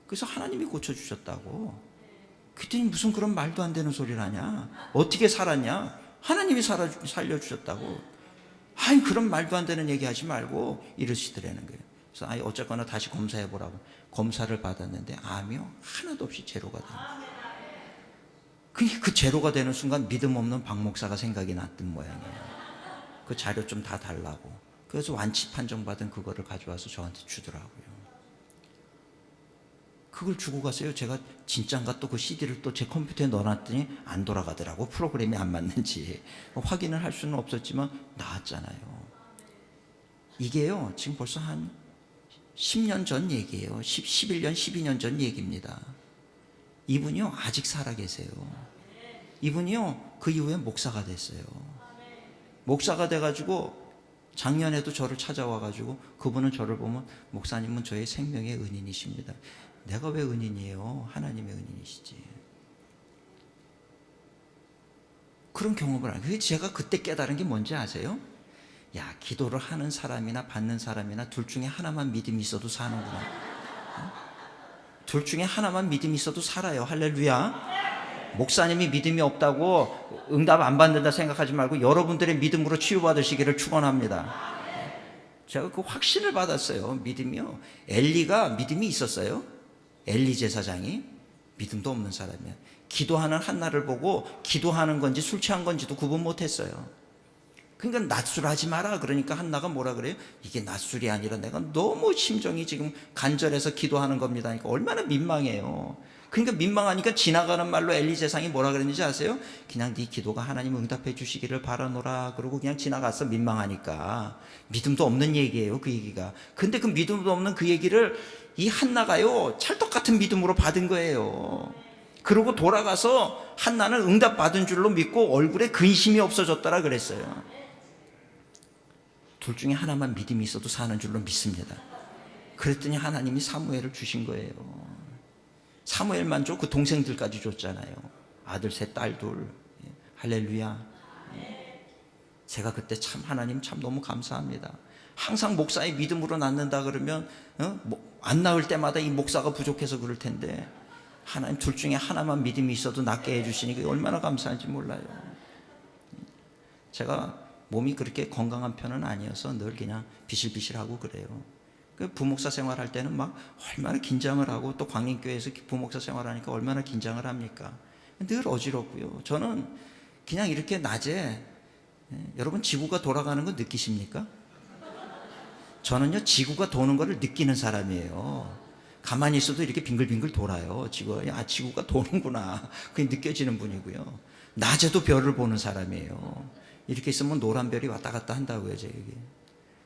A: 그래서 하나님이 고쳐주셨다고. 그랬더니 무슨 그런 말도 안 되는 소리를 하냐. 어떻게 살았냐. 하나님이 살려주셨다고. 아이 그런 말도 안 되는 얘기하지 말고 이러시더라는 거예요. 그래서 아이 어쨌거나 다시 검사해보라고 검사를 받았는데 암이요 하나도 없이 제로가 돼요. 그 제로가 되는 순간 믿음 없는 박 목사가 생각이 났던 모양이에요. 그 자료 좀 다 달라고. 그래서 완치 판정받은 그거를 가져와서 저한테 주더라고요. 그걸 주고 갔어요. 제가 진짠가 또 그 CD를 또 제 컴퓨터에 넣어놨더니 안 돌아가더라고. 프로그램이 안 맞는지. 확인을 할 수는 없었지만 나왔잖아요. 이게요 지금 벌써 한 10년 전 얘기예요. 11년 12년 전 얘기입니다. 이분이요 아직 살아계세요. 이분이요 그 이후에 목사가 됐어요. 목사가 돼가지고 작년에도 저를 찾아와가지고 그분은 저를 보면 목사님은 저의 생명의 은인이십니다. 내가 왜 은인이에요? 하나님의 은인이시지. 그런 경험을 하고, 그게 제가 그때 깨달은 게 뭔지 아세요? 야, 기도를 하는 사람이나 받는 사람이나 둘 중에 하나만 믿음이 있어도 사는구나. 둘 중에 하나만 믿음이 있어도 살아요. 할렐루야. 목사님이 믿음이 없다고 응답 안 받는다 생각하지 말고 여러분들의 믿음으로 치유받으시기를 축원합니다. 제가 그 확신을 받았어요. 믿음이요. 엘리가 믿음이 있었어요. 엘리 제사장이 믿음도 없는 사람이야. 기도하는 한나를 보고 기도하는 건지 술 취한 건지도 구분 못했어요. 그러니까 낮술하지 마라. 그러니까 한나가 뭐라 그래요? 이게 낮술이 아니라 내가 너무 심정이 지금 간절해서 기도하는 겁니다. 그러니까 얼마나 민망해요. 그러니까 민망하니까 지나가는 말로 엘리 제사장이 뭐라 그랬는지 아세요? 그냥 네 기도가 하나님 응답해 주시기를 바라노라. 그러고 그냥 지나갔어. 민망하니까. 믿음도 없는 얘기예요, 그 얘기가. 근데 그 믿음도 없는 그 얘기를 이 한나가요 찰떡 같은 믿음으로 받은 거예요. 그러고 돌아가서 한나는 응답 받은 줄로 믿고 얼굴에 근심이 없어졌더라 그랬어요. 둘 중에 하나만 믿음이 있어도 사는 줄로 믿습니다. 그랬더니 하나님이 사무엘을 주신 거예요. 사무엘만 줘? 그 동생들까지 줬잖아요. 아들 셋, 딸 둘. 할렐루야. 제가 그때 참 하나님 참 너무 감사합니다. 항상 목사의 믿음으로 낳는다 그러면 안 낳을 때마다 이 목사가 부족해서 그럴 텐데 하나님 둘 중에 하나만 믿음이 있어도 낳게 해주시니 얼마나 감사한지 몰라요. 제가 몸이 그렇게 건강한 편은 아니어서 늘 그냥 비실비실하고 그래요. 부목사 생활할 때는 막 얼마나 긴장을 하고 또 광림교회에서 부목사 생활하니까 얼마나 긴장을 합니까? 늘 어지럽고요. 저는 그냥 이렇게 낮에 여러분 지구가 돌아가는 거 느끼십니까? 저는요 지구가 도는 거를 느끼는 사람이에요. 가만히 있어도 이렇게 빙글빙글 돌아요. 지구가 도는구나. 그게 느껴지는 분이고요. 낮에도 별을 보는 사람이에요. 이렇게 있으면 노란 별이 왔다 갔다 한다고요, 제 얘기.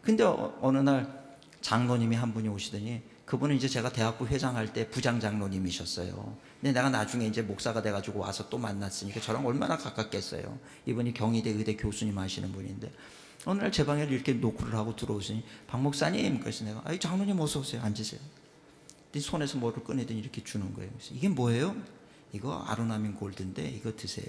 A: 근데 어느 날 장로님이 한 분이 오시더니 그분은 이제 제가 대학부 회장할 때 부장 장로님이셨어요. 근데 내가 나중에 이제 목사가 돼가지고 와서 또 만났으니까 저랑 얼마나 가깝겠어요. 이분이 경희대 의대 교수님 하시는 분인데 어느 날 제 방에 이렇게 노크를 하고 들어오시니 박 목사님, 그래서 내가 아이 장로님 어서 오세요, 앉으세요. 근데 손에서 뭐를 꺼내더니 이렇게 주는 거예요. 그래서 이게 뭐예요? 이거 아로나민 골드인데 이거 드세요.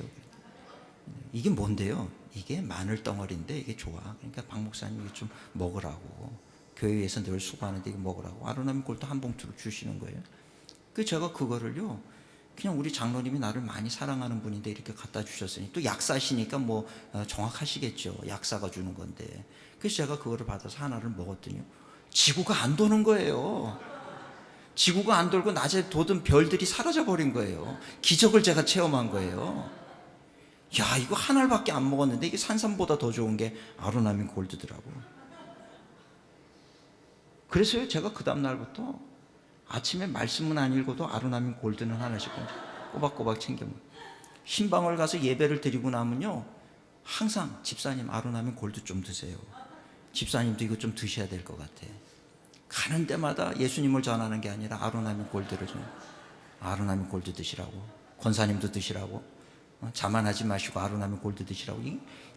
A: 이게 뭔데요? 이게 마늘 덩어리인데 이게 좋아. 그러니까 박 목사님 이거 좀 먹으라고. 교회에서 늘 수고하는데 이거 먹으라고. 아로나민 골드 한 봉투를 주시는 거예요. 그 제가 그거를요, 그냥 우리 장로님이 나를 많이 사랑하는 분인데 이렇게 갖다 주셨으니 또 약사시니까 뭐 정확하시겠죠. 약사가 주는 건데. 그래서 제가 그거를 받아서 하나를 먹었더니 지구가 안 도는 거예요. 지구가 안 돌고 낮에 돋은 별들이 사라져 버린 거예요. 기적을 제가 체험한 거예요. 야, 이거 한 알밖에 안 먹었는데 이게 산삼보다 더 좋은 게 아로나민 골드더라고. 그래서요, 제가 그 다음 날부터 아침에 말씀은 안 읽어도 아로나민 골드는 하나씩 꼬박꼬박 챙겨 먹어요. 신방을 가서 예배를 드리고 나면요, 항상 집사님 아로나민 골드 좀 드세요. 집사님도 이거 좀 드셔야 될 것 같아. 가는 데마다 예수님을 전하는 게 아니라 아로나민 골드를 좀, 아로나민 골드 드시라고, 권사님도 드시라고, 자만하지 마시고 아로나민 골드 드시라고.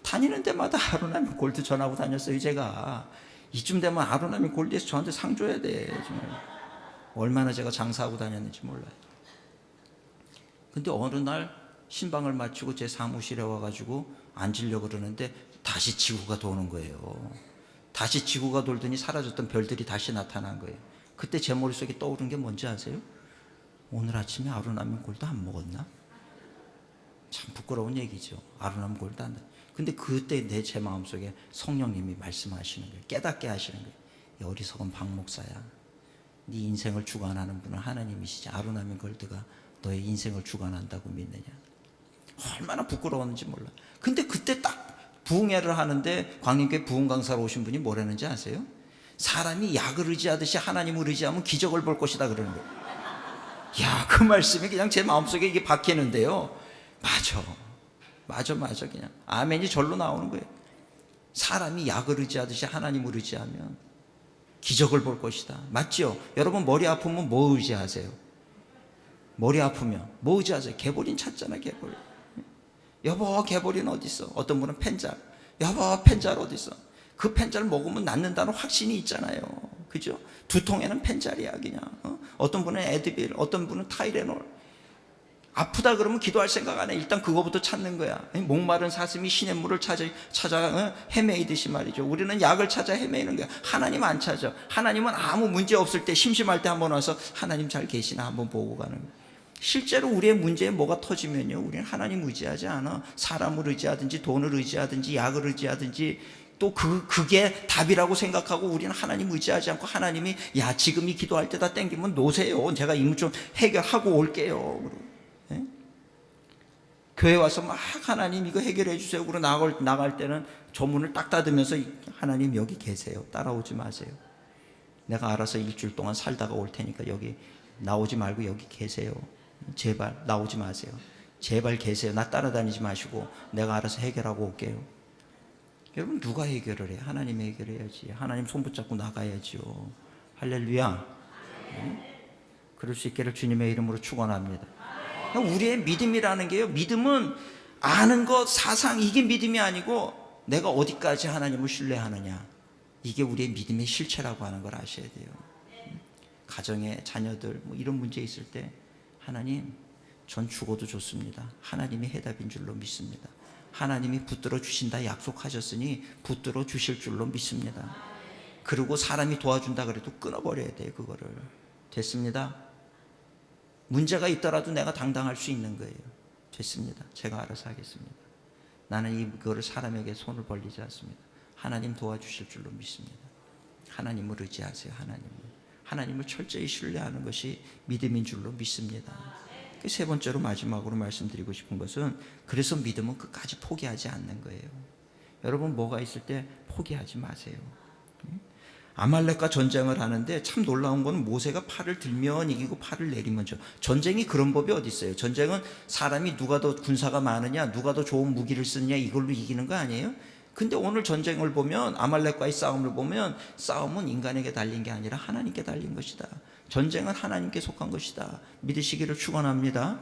A: 다니는 데마다 아로나민 골드 전하고 다녔어요. 제가 이쯤 되면 아로나민 골드에서 저한테 상 줘야 돼. 정말 얼마나 제가 장사하고 다녔는지 몰라요. 근데 어느 날 신방을 마치고 제 사무실에 와가지고 앉으려고 그러는데 다시 지구가 도는 거예요. 다시 지구가 돌더니 사라졌던 별들이 다시 나타난 거예요. 그때 제 머릿속에 떠오른 게 뭔지 아세요? 오늘 아침에 아로나민 골드 안 먹었나? 참 부끄러운 얘기죠. 아로나민 골드 안 먹었나? 근데 그때 제 마음속에 성령님이 말씀하시는 거예요. 깨닫게 하시는 거예요. 이 어리석은 박 목사야, 네 인생을 주관하는 분은 하나님이시지 아로나민 골드가 너의 인생을 주관한다고 믿느냐. 얼마나 부끄러웠는지 몰라. 근데 그때 딱 부흥회를 하는데 광림교회 부흥 강사로 오신 분이 뭐라는지 아세요? 사람이 약을 의지하듯이 하나님을 의지하면 기적을 볼 것이다 그러는 거예요. 야, 그 말씀이 그냥 제 마음속에 이게 박히는데요. 맞아 그냥 아멘이 절로 나오는 거예요. 사람이 약을 의지하듯이 하나님을 의지하면 기적을 볼 것이다. 맞죠? 여러분 머리 아프면 뭐 의지하세요? 머리 아프면 뭐 의지하세요? 개보린 찾잖아. 개보린. 여보 개보린 어디 있어? 어떤 분은 펜잘. 여보 펜잘 어디 있어? 그 펜잘 먹으면 낫는다는 확신이 있잖아요. 그죠? 두통에는 펜잘이야 그냥. 어떤 분은 에드빌, 어떤 분은 타이레놀. 아프다 그러면 기도할 생각 안 해. 일단 그거부터 찾는 거야. 목마른 사슴이 시냇물을 찾아 헤매이듯이 말이죠. 우리는 약을 찾아 헤매이는 거야. 하나님 안 찾아. 하나님은 아무 문제 없을 때, 심심할 때 한번 와서 하나님 잘 계시나 한번 보고 가는 거야. 실제로 우리의 문제에 뭐가 터지면요, 우리는 하나님 의지하지 않아. 사람을 의지하든지 돈을 의지하든지 약을 의지하든지 또 그게 답이라고 생각하고 우리는 하나님 의지하지 않고 하나님이 야 지금 이 기도할 때다 땡기면 놓으세요. 제가 이 문 좀 해결하고 올게요. 네? 교회 와서 막 하나님 이거 해결해 주세요. 그러고 나갈 때는 저 문을 딱 닫으면서 하나님 여기 계세요. 따라오지 마세요. 내가 알아서 일주일 동안 살다가 올 테니까 여기 나오지 말고 여기 계세요. 제발 나오지 마세요. 제발 계세요. 나 따라다니지 마시고 내가 알아서 해결하고 올게요. 여러분 누가 해결을 해? 하나님이 해결해야지. 하나님 손 붙잡고 나가야죠. 할렐루야. 그럴 수 있기를 주님의 이름으로 축원합니다. 우리의 믿음이라는 게요, 믿음은 아는 것, 사상, 이게 믿음이 아니고 내가 어디까지 하나님을 신뢰하느냐, 이게 우리의 믿음의 실체라고 하는 걸 아셔야 돼요. 가정에 자녀들 뭐 이런 문제 있을 때 하나님 전 죽어도 좋습니다. 하나님이 해답인 줄로 믿습니다. 하나님이 붙들어 주신다 약속하셨으니 붙들어 주실 줄로 믿습니다. 그리고 사람이 도와준다 그래도 끊어버려야 돼요. 그거를. 됐습니다. 문제가 있더라도 내가 당당할 수 있는 거예요. 됐습니다. 제가 알아서 하겠습니다. 나는 이거를 사람에게 손을 벌리지 않습니다. 하나님 도와주실 줄로 믿습니다. 하나님을 의지하세요. 하나님을 철저히 신뢰하는 것이 믿음인 줄로 믿습니다. 세 번째로 마지막으로 말씀드리고 싶은 것은, 그래서 믿음은 끝까지 포기하지 않는 거예요. 여러분 뭐가 있을 때 포기하지 마세요. 아말렉과 전쟁을 하는데 참 놀라운 건 모세가 팔을 들면 이기고 팔을 내리면 져. 전쟁이 그런 법이 어디 있어요? 전쟁은 사람이 누가 더 군사가 많으냐, 누가 더 좋은 무기를 쓰느냐 이걸로 이기는 거 아니에요? 근데 오늘 전쟁을 보면, 아말렉과의 싸움을 보면 싸움은 인간에게 달린 게 아니라 하나님께 달린 것이다. 전쟁은 하나님께 속한 것이다 믿으시기를 축원합니다.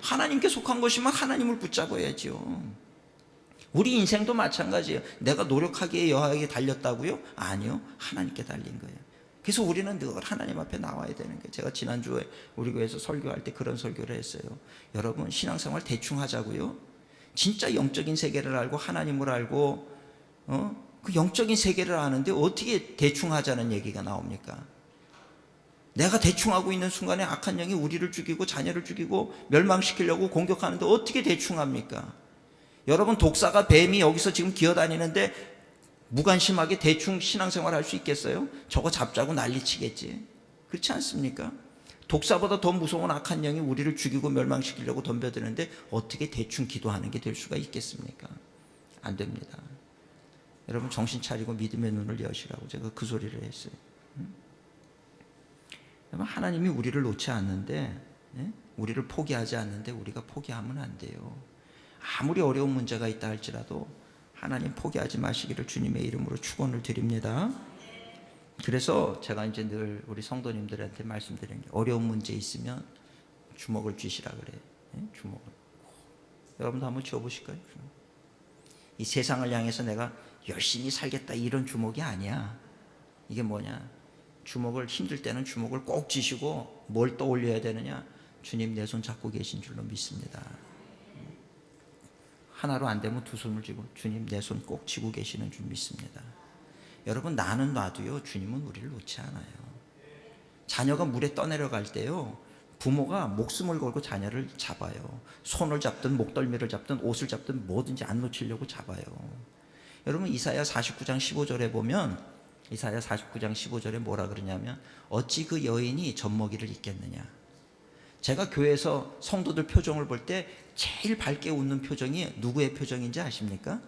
A: 하나님께 속한 것이면 하나님을 붙잡아야죠. 우리 인생도 마찬가지예요. 내가 노력하기에 여하게 달렸다고요? 아니요, 하나님께 달린 거예요. 그래서 우리는 늘 하나님 앞에 나와야 되는 거예요. 제가 지난주에 우리 교회에서 설교할 때 그런 설교를 했어요. 여러분, 신앙생활 대충 하자고요? 진짜 영적인 세계를 알고 하나님을 알고 그 영적인 세계를 아는데 어떻게 대충 하자는 얘기가 나옵니까? 내가 대충 하고 있는 순간에 악한 영이 우리를 죽이고 자녀를 죽이고 멸망시키려고 공격하는데 어떻게 대충 합니까? 여러분, 독사가 뱀이 여기서 지금 기어다니는데 무관심하게 대충 신앙생활 할 수 있겠어요? 저거 잡자고 난리치겠지. 그렇지 않습니까? 독사보다 더 무서운 악한 영이 우리를 죽이고 멸망시키려고 덤벼드는데 어떻게 대충 기도하는 게 될 수가 있겠습니까? 안 됩니다. 여러분, 정신 차리고 믿음의 눈을 여시라고 제가 그 소리를 했어요. 여러분, 하나님이 우리를 놓지 않는데, 우리를 포기하지 않는데 우리가 포기하면 안 돼요. 아무리 어려운 문제가 있다 할지라도 하나님 포기하지 마시기를 주님의 이름으로 축원을 드립니다. 그래서 제가 이제 늘 우리 성도님들한테 말씀드리는 게, 어려운 문제 있으면 주먹을 쥐시라 그래요. 주먹을. 여러분도 한번 쥐어보실까요? 이 세상을 향해서 내가 열심히 살겠다 이런 주먹이 아니야. 이게 뭐냐? 주먹을 힘들 때는 주먹을 꼭 쥐시고 뭘 떠올려야 되느냐? 주님 내 손 잡고 계신 줄로 믿습니다. 하나로 안 되면 두 손을 쥐고 주님 내 손 꼭 쥐고 계시는 줄 믿습니다. 여러분, 나는 놔도요, 주님은 우리를 놓지 않아요. 자녀가 물에 떠내려갈 때요, 부모가 목숨을 걸고 자녀를 잡아요. 손을 잡든 목덜미를 잡든 옷을 잡든 뭐든지 안 놓치려고 잡아요. 여러분, 이사야 49장 15절에 보면, 이사야 49장 15절에 뭐라 그러냐면, 어찌 그 여인이 젖먹이를 잊겠느냐. 제가 교회에서 성도들 표정을 볼 때 제일 밝게 웃는 표정이 누구의 표정인지 아십니까?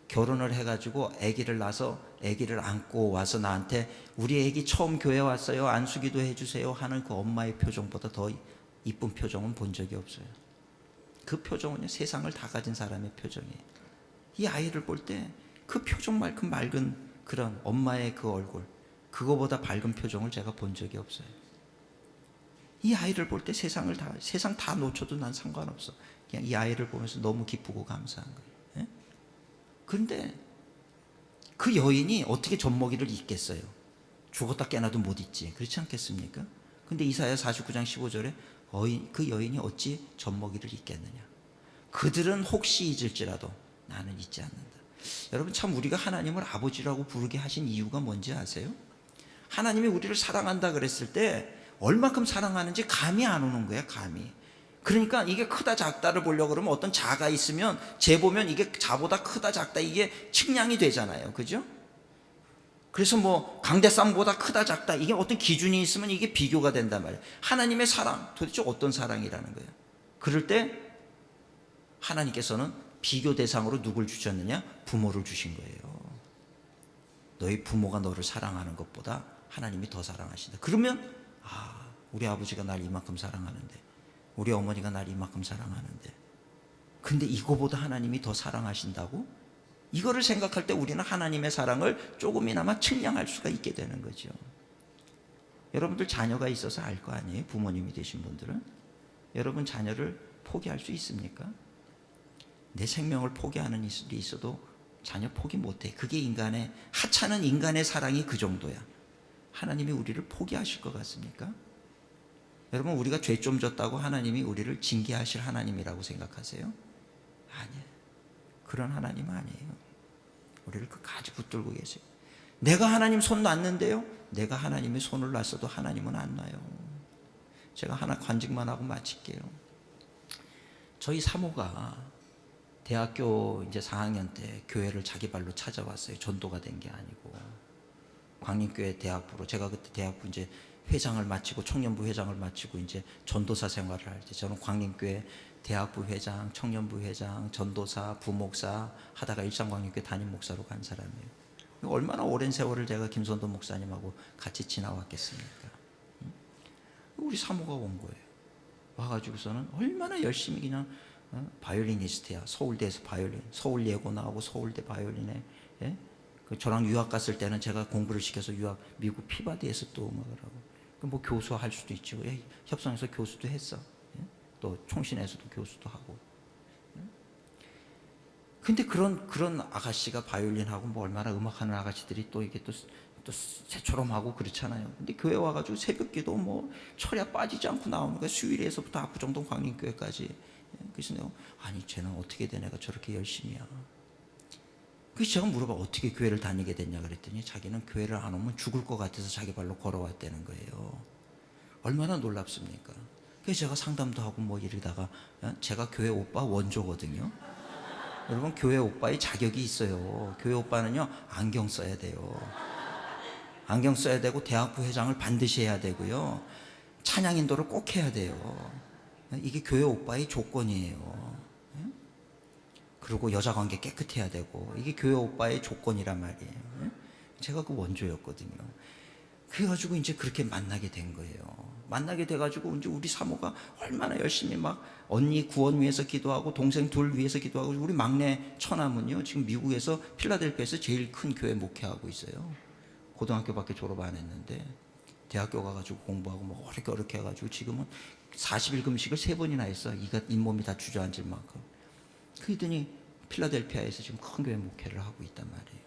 A: 결혼을 해가지고 아기를 낳아서 아기를 안고 와서 나한테 우리 아기 처음 교회 왔어요, 안수기도 해주세요 하는 그 엄마의 표정보다 더 이쁜 표정은 본 적이 없어요. 그 표정은요, 세상을 다 가진 사람의 표정이에요. 이 아이를 볼 때 그 표정만큼 맑은 그런 엄마의 그 얼굴, 그거보다 밝은 표정을 제가 본 적이 없어요. 이 아이를 볼 때 세상 다 놓쳐도 난 상관없어. 그냥 이 아이를 보면서 너무 기쁘고 감사한 거예요. 그런데 그 여인이 어떻게 젖먹이를 잊겠어요? 죽었다 깨나도 못 잊지. 그렇지 않겠습니까? 근데 이사야 49장 15절에 그 여인이 어찌 젖먹이를 잊겠느냐. 그들은 혹시 잊을지라도 나는 잊지 않는다. 여러분, 참 우리가 하나님을 아버지라고 부르게 하신 이유가 뭔지 아세요? 하나님이 우리를 사랑한다 그랬을 때 얼마큼 사랑하는지 감이 안 오는 거야, 감이. 그러니까 이게 크다 작다를 보려고 그러면 어떤 자가 있으면 재보면 이게 자보다 크다 작다 이게 측량이 되잖아요. 그죠? 그래서 뭐 강대쌈보다 크다 작다 이게 어떤 기준이 있으면 이게 비교가 된단 말이에요. 하나님의 사랑 도대체 어떤 사랑이라는 거예요. 그럴 때 하나님께서는 비교 대상으로 누굴 주셨느냐? 부모를 주신 거예요. 너희 부모가 너를 사랑하는 것보다 하나님이 더 사랑하신다. 그러면 우리 아버지가 날 이만큼 사랑하는데, 우리 어머니가 날 이만큼 사랑하는데, 근데 이거보다 하나님이 더 사랑하신다고? 이거를 생각할 때 우리는 하나님의 사랑을 조금이나마 측량할 수가 있게 되는 거죠. 여러분들 자녀가 있어서 알 거 아니에요? 부모님이 되신 분들은. 여러분 자녀를 포기할 수 있습니까? 내 생명을 포기하는 일이 있어도 자녀 포기 못해. 그게 인간의, 하찮은 인간의 사랑이 그 정도야. 하나님이 우리를 포기하실 것 같습니까? 여러분, 우리가 죄 좀 졌다고 하나님이 우리를 징계하실 하나님이라고 생각하세요? 아니에요. 그런 하나님 아니에요. 우리를 끝까지 붙들고 계세요. 내가 하나님 손 놨는데요, 내가 하나님의 손을 놨어도 하나님은 안 놔요. 제가 하나 관직만 하고 마칠게요. 저희 사모가 대학교 이제 4학년 때 교회를 자기 발로 찾아왔어요. 전도가 된 게 아니고. 광림교회 대학부로, 제가 그때 대학부 이제 회장을 마치고 청년부 회장을 마치고 이제 전도사 생활을 할 때 저는 광림교회 대학부 회장, 청년부 회장, 전도사, 부목사 하다가 일산광림교회 담임 목사로 간 사람이에요. 얼마나 오랜 세월을 제가 김선도 목사님하고 같이 지나왔겠습니까? 우리 사모가 온 거예요. 와가지고서는 얼마나 열심히 그냥 바이올리니스트야. 서울대에서 바이올린, 서울예고 나오고 서울대 바이올린에, 예? 저랑 유학 갔을 때는 제가 공부를 시켜서 유학, 미국 피바디에서 또 음악을 하고, 뭐 교수 할 수도 있죠. 협성에서 교수도 했어. 또 총신에서도 교수도 하고. 근데 그런 아가씨가 바이올린하고 뭐 얼마나 음악하는 아가씨들이 또 이게 또 새처럼하고 그렇잖아요. 근데 교회 와가지고 새벽기도 뭐 철야 빠지지 않고 나오는 거야. 수유리에서부터 압구정동 광림교회까지. 그래서 내가 아니 쟤는 어떻게 된 애가 저렇게 열심히야. 그래서 제가 물어봐 어떻게 교회를 다니게 됐냐 그랬더니 자기는 교회를 안 오면 죽을 것 같아서 자기 발로 걸어왔다는 거예요. 얼마나 놀랍습니까? 그래서 제가 상담도 하고 뭐 이러다가 제가 교회 오빠 원조거든요. 여러분 교회 오빠의 자격이 있어요. 교회 오빠는요 안경 써야 돼요. 안경 써야 되고 대학부 회장을 반드시 해야 되고요. 찬양 인도를 꼭 해야 돼요. 이게 교회 오빠의 조건이에요. 그리고 여자 관계 깨끗해야 되고 이게 교회 오빠의 조건이란 말이에요. 제가 그 원조였거든요. 그래가지고 이제 그렇게 만나게 된 거예요. 만나게 돼가지고 이제 우리 사모가 얼마나 열심히 막 언니 구원 위해서 기도하고 동생 둘 위해서 기도하고 우리 막내 처남은요 지금 미국에서 필라델피아에서 제일 큰 교회 목회하고 있어요. 고등학교밖에 졸업 안 했는데 대학교 가가지고 공부하고 뭐 어렵게 해가지고 지금은 40일 금식을 3번이나 했어. 잇몸이 다 주저앉을 만큼. 그러더니 필라델피아에서 지금 큰 교회 목회를 하고 있단 말이에요.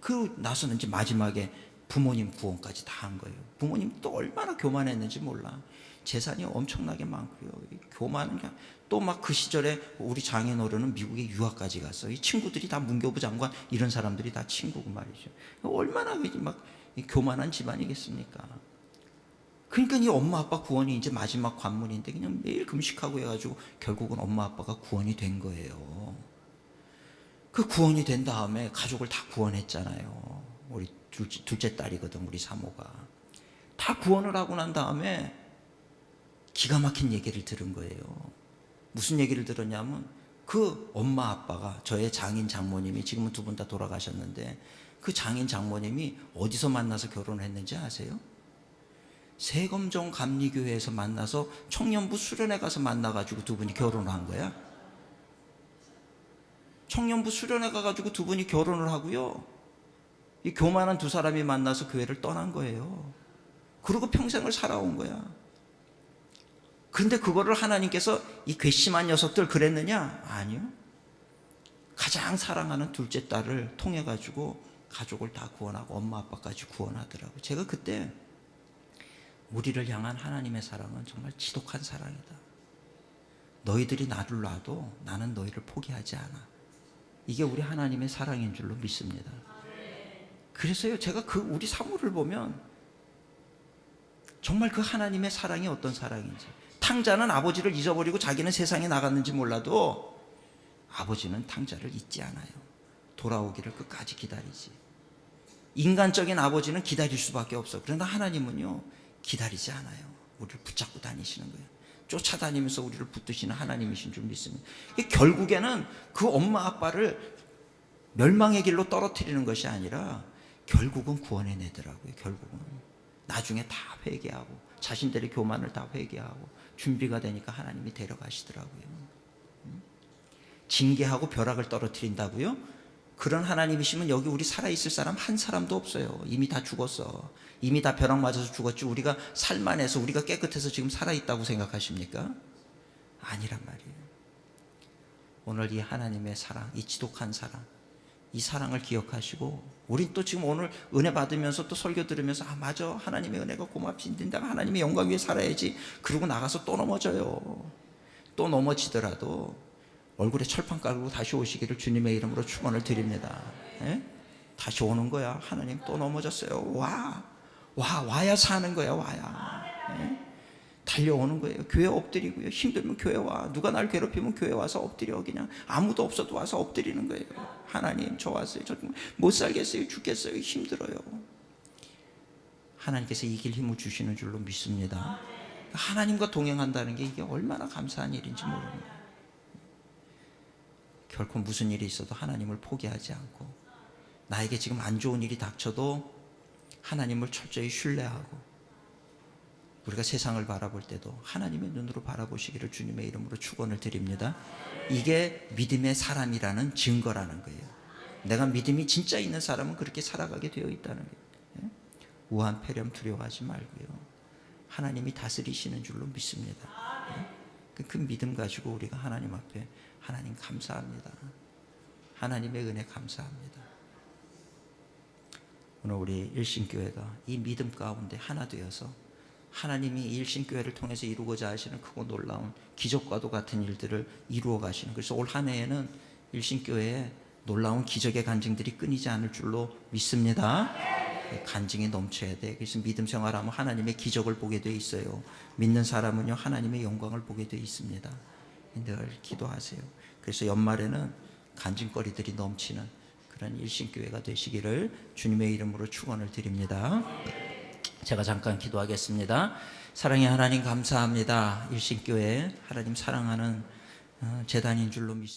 A: 그 나서는 이제 마지막에 부모님 구원까지 다 한 거예요. 부모님 또 얼마나 교만했는지 몰라. 재산이 엄청나게 많고요. 교만은 그냥 또 막 그 시절에 우리 장인어른은 미국에 유학까지 갔어. 이 친구들이 다 문교부 장관 이런 사람들이 다 친구고 말이죠. 얼마나 막 교만한 집안이겠습니까? 그러니까 이 엄마 아빠 구원이 이제 마지막 관문인데 그냥 매일 금식하고 해가지고 결국은 엄마 아빠가 구원이 된 거예요. 그 구원이 된 다음에 가족을 다 구원했잖아요. 우리 둘째 딸이거든 우리 사모가. 다 구원을 하고 난 다음에 기가 막힌 얘기를 들은 거예요. 무슨 얘기를 들었냐면 그 엄마 아빠가 저의 장인 장모님이 지금은 두 분 다 돌아가셨는데 그 장인 장모님이 어디서 만나서 결혼을 했는지 아세요? 세검정 감리교회에서 만나서 청년부 수련회 가서 만나가지고 두 분이 결혼을 한 거야. 청년부 수련회 가가지고 두 분이 결혼을 하고요. 이 교만한 두 사람이 만나서 교회를 떠난 거예요. 그리고 평생을 살아온 거야. 그런데 그거를 하나님께서 이 괘씸한 녀석들 그랬느냐? 아니요. 가장 사랑하는 둘째 딸을 통해 가지고 가족을 다 구원하고 엄마 아빠까지 구원하더라고요. 제가 그때 우리를 향한 하나님의 사랑은 정말 지독한 사랑이다. 너희들이 나를 놔도 나는 너희를 포기하지 않아. 이게 우리 하나님의 사랑인 줄로 믿습니다. 그래서요 제가 그 우리 사모를 보면 정말 그 하나님의 사랑이 어떤 사랑인지. 탕자는 아버지를 잊어버리고 자기는 세상에 나갔는지 몰라도 아버지는 탕자를 잊지 않아요. 돌아오기를 끝까지 기다리지. 인간적인 아버지는 기다릴 수밖에 없어. 그러나 하나님은요 기다리지 않아요. 우리를 붙잡고 다니시는 거예요. 쫓아다니면서 우리를 붙드시는 하나님이신 줄 믿습니다. 결국에는 그 엄마 아빠를 멸망의 길로 떨어뜨리는 것이 아니라 결국은 구원해내더라고요. 결국은 나중에 다 회개하고 자신들의 교만을 다 회개하고 준비가 되니까 하나님이 데려가시더라고요. 징계하고 벼락을 떨어뜨린다고요? 그런 하나님이시면 여기 우리 살아있을 사람 한 사람도 없어요. 이미 다 죽었어. 이미 다 벼락 맞아서 죽었지. 우리가 살만해서 우리가 깨끗해서 지금 살아있다고 생각하십니까? 아니란 말이에요. 오늘 이 하나님의 사랑, 이 지독한 사랑, 이 사랑을 기억하시고 우린 또 지금 오늘 은혜 받으면서 또 설교 들으면서 아 맞아 하나님의 은혜가 고맙신데 내가 하나님의 영광 위에 살아야지. 그러고 나가서 또 넘어져요. 또 넘어지더라도 얼굴에 철판 깔고 다시 오시기를 주님의 이름으로 축원을 드립니다. 예? 다시 오는 거야. 하나님 또 넘어졌어요. 와야 사는 거야. 와야. 예? 달려오는 거예요. 교회 엎드리고요. 힘들면 교회 와. 누가 날 괴롭히면 교회 와서 엎드려. 그냥 아무도 없어도 와서 엎드리는 거예요. 하나님 저 왔어요. 저 못 살겠어요. 죽겠어요. 힘들어요. 하나님께서 이길 힘을 주시는 줄로 믿습니다. 하나님과 동행한다는 게 이게 얼마나 감사한 일인지 모릅니다. 결코 무슨 일이 있어도 하나님을 포기하지 않고 나에게 지금 안 좋은 일이 닥쳐도 하나님을 철저히 신뢰하고 우리가 세상을 바라볼 때도 하나님의 눈으로 바라보시기를 주님의 이름으로 축원을 드립니다. 이게 믿음의 사람이라는 증거라는 거예요. 내가 믿음이 진짜 있는 사람은 그렇게 살아가게 되어 있다는 거예요. 우한 폐렴 두려워하지 말고요. 하나님이 다스리시는 줄로 믿습니다. 그 믿음 가지고 우리가 하나님 앞에 하나님 감사합니다. 하나님의 은혜 감사합니다. 오늘 우리 일신교회가 이 믿음 가운데 하나 되어서 하나님이 일신교회를 통해서 이루고자 하시는 크고 놀라운 기적과도 같은 일들을 이루어 가시는, 그래서 올 한 해에는 일신교회에 놀라운 기적의 간증들이 끊이지 않을 줄로 믿습니다. 간증이 넘쳐야 돼. 그래서 믿음 생활하면 하나님의 기적을 보게 돼 있어요. 믿는 사람은요 하나님의 영광을 보게 돼 있습니다. 늘 기도하세요. 그래서 연말에는 간증거리들이 넘치는 그런 일신교회가 되시기를 주님의 이름으로 축원을 드립니다. 제가 잠깐 기도하겠습니다. 사랑의 하나님 감사합니다. 일신교회 하나님 사랑하는 재단인 줄로 믿습니다.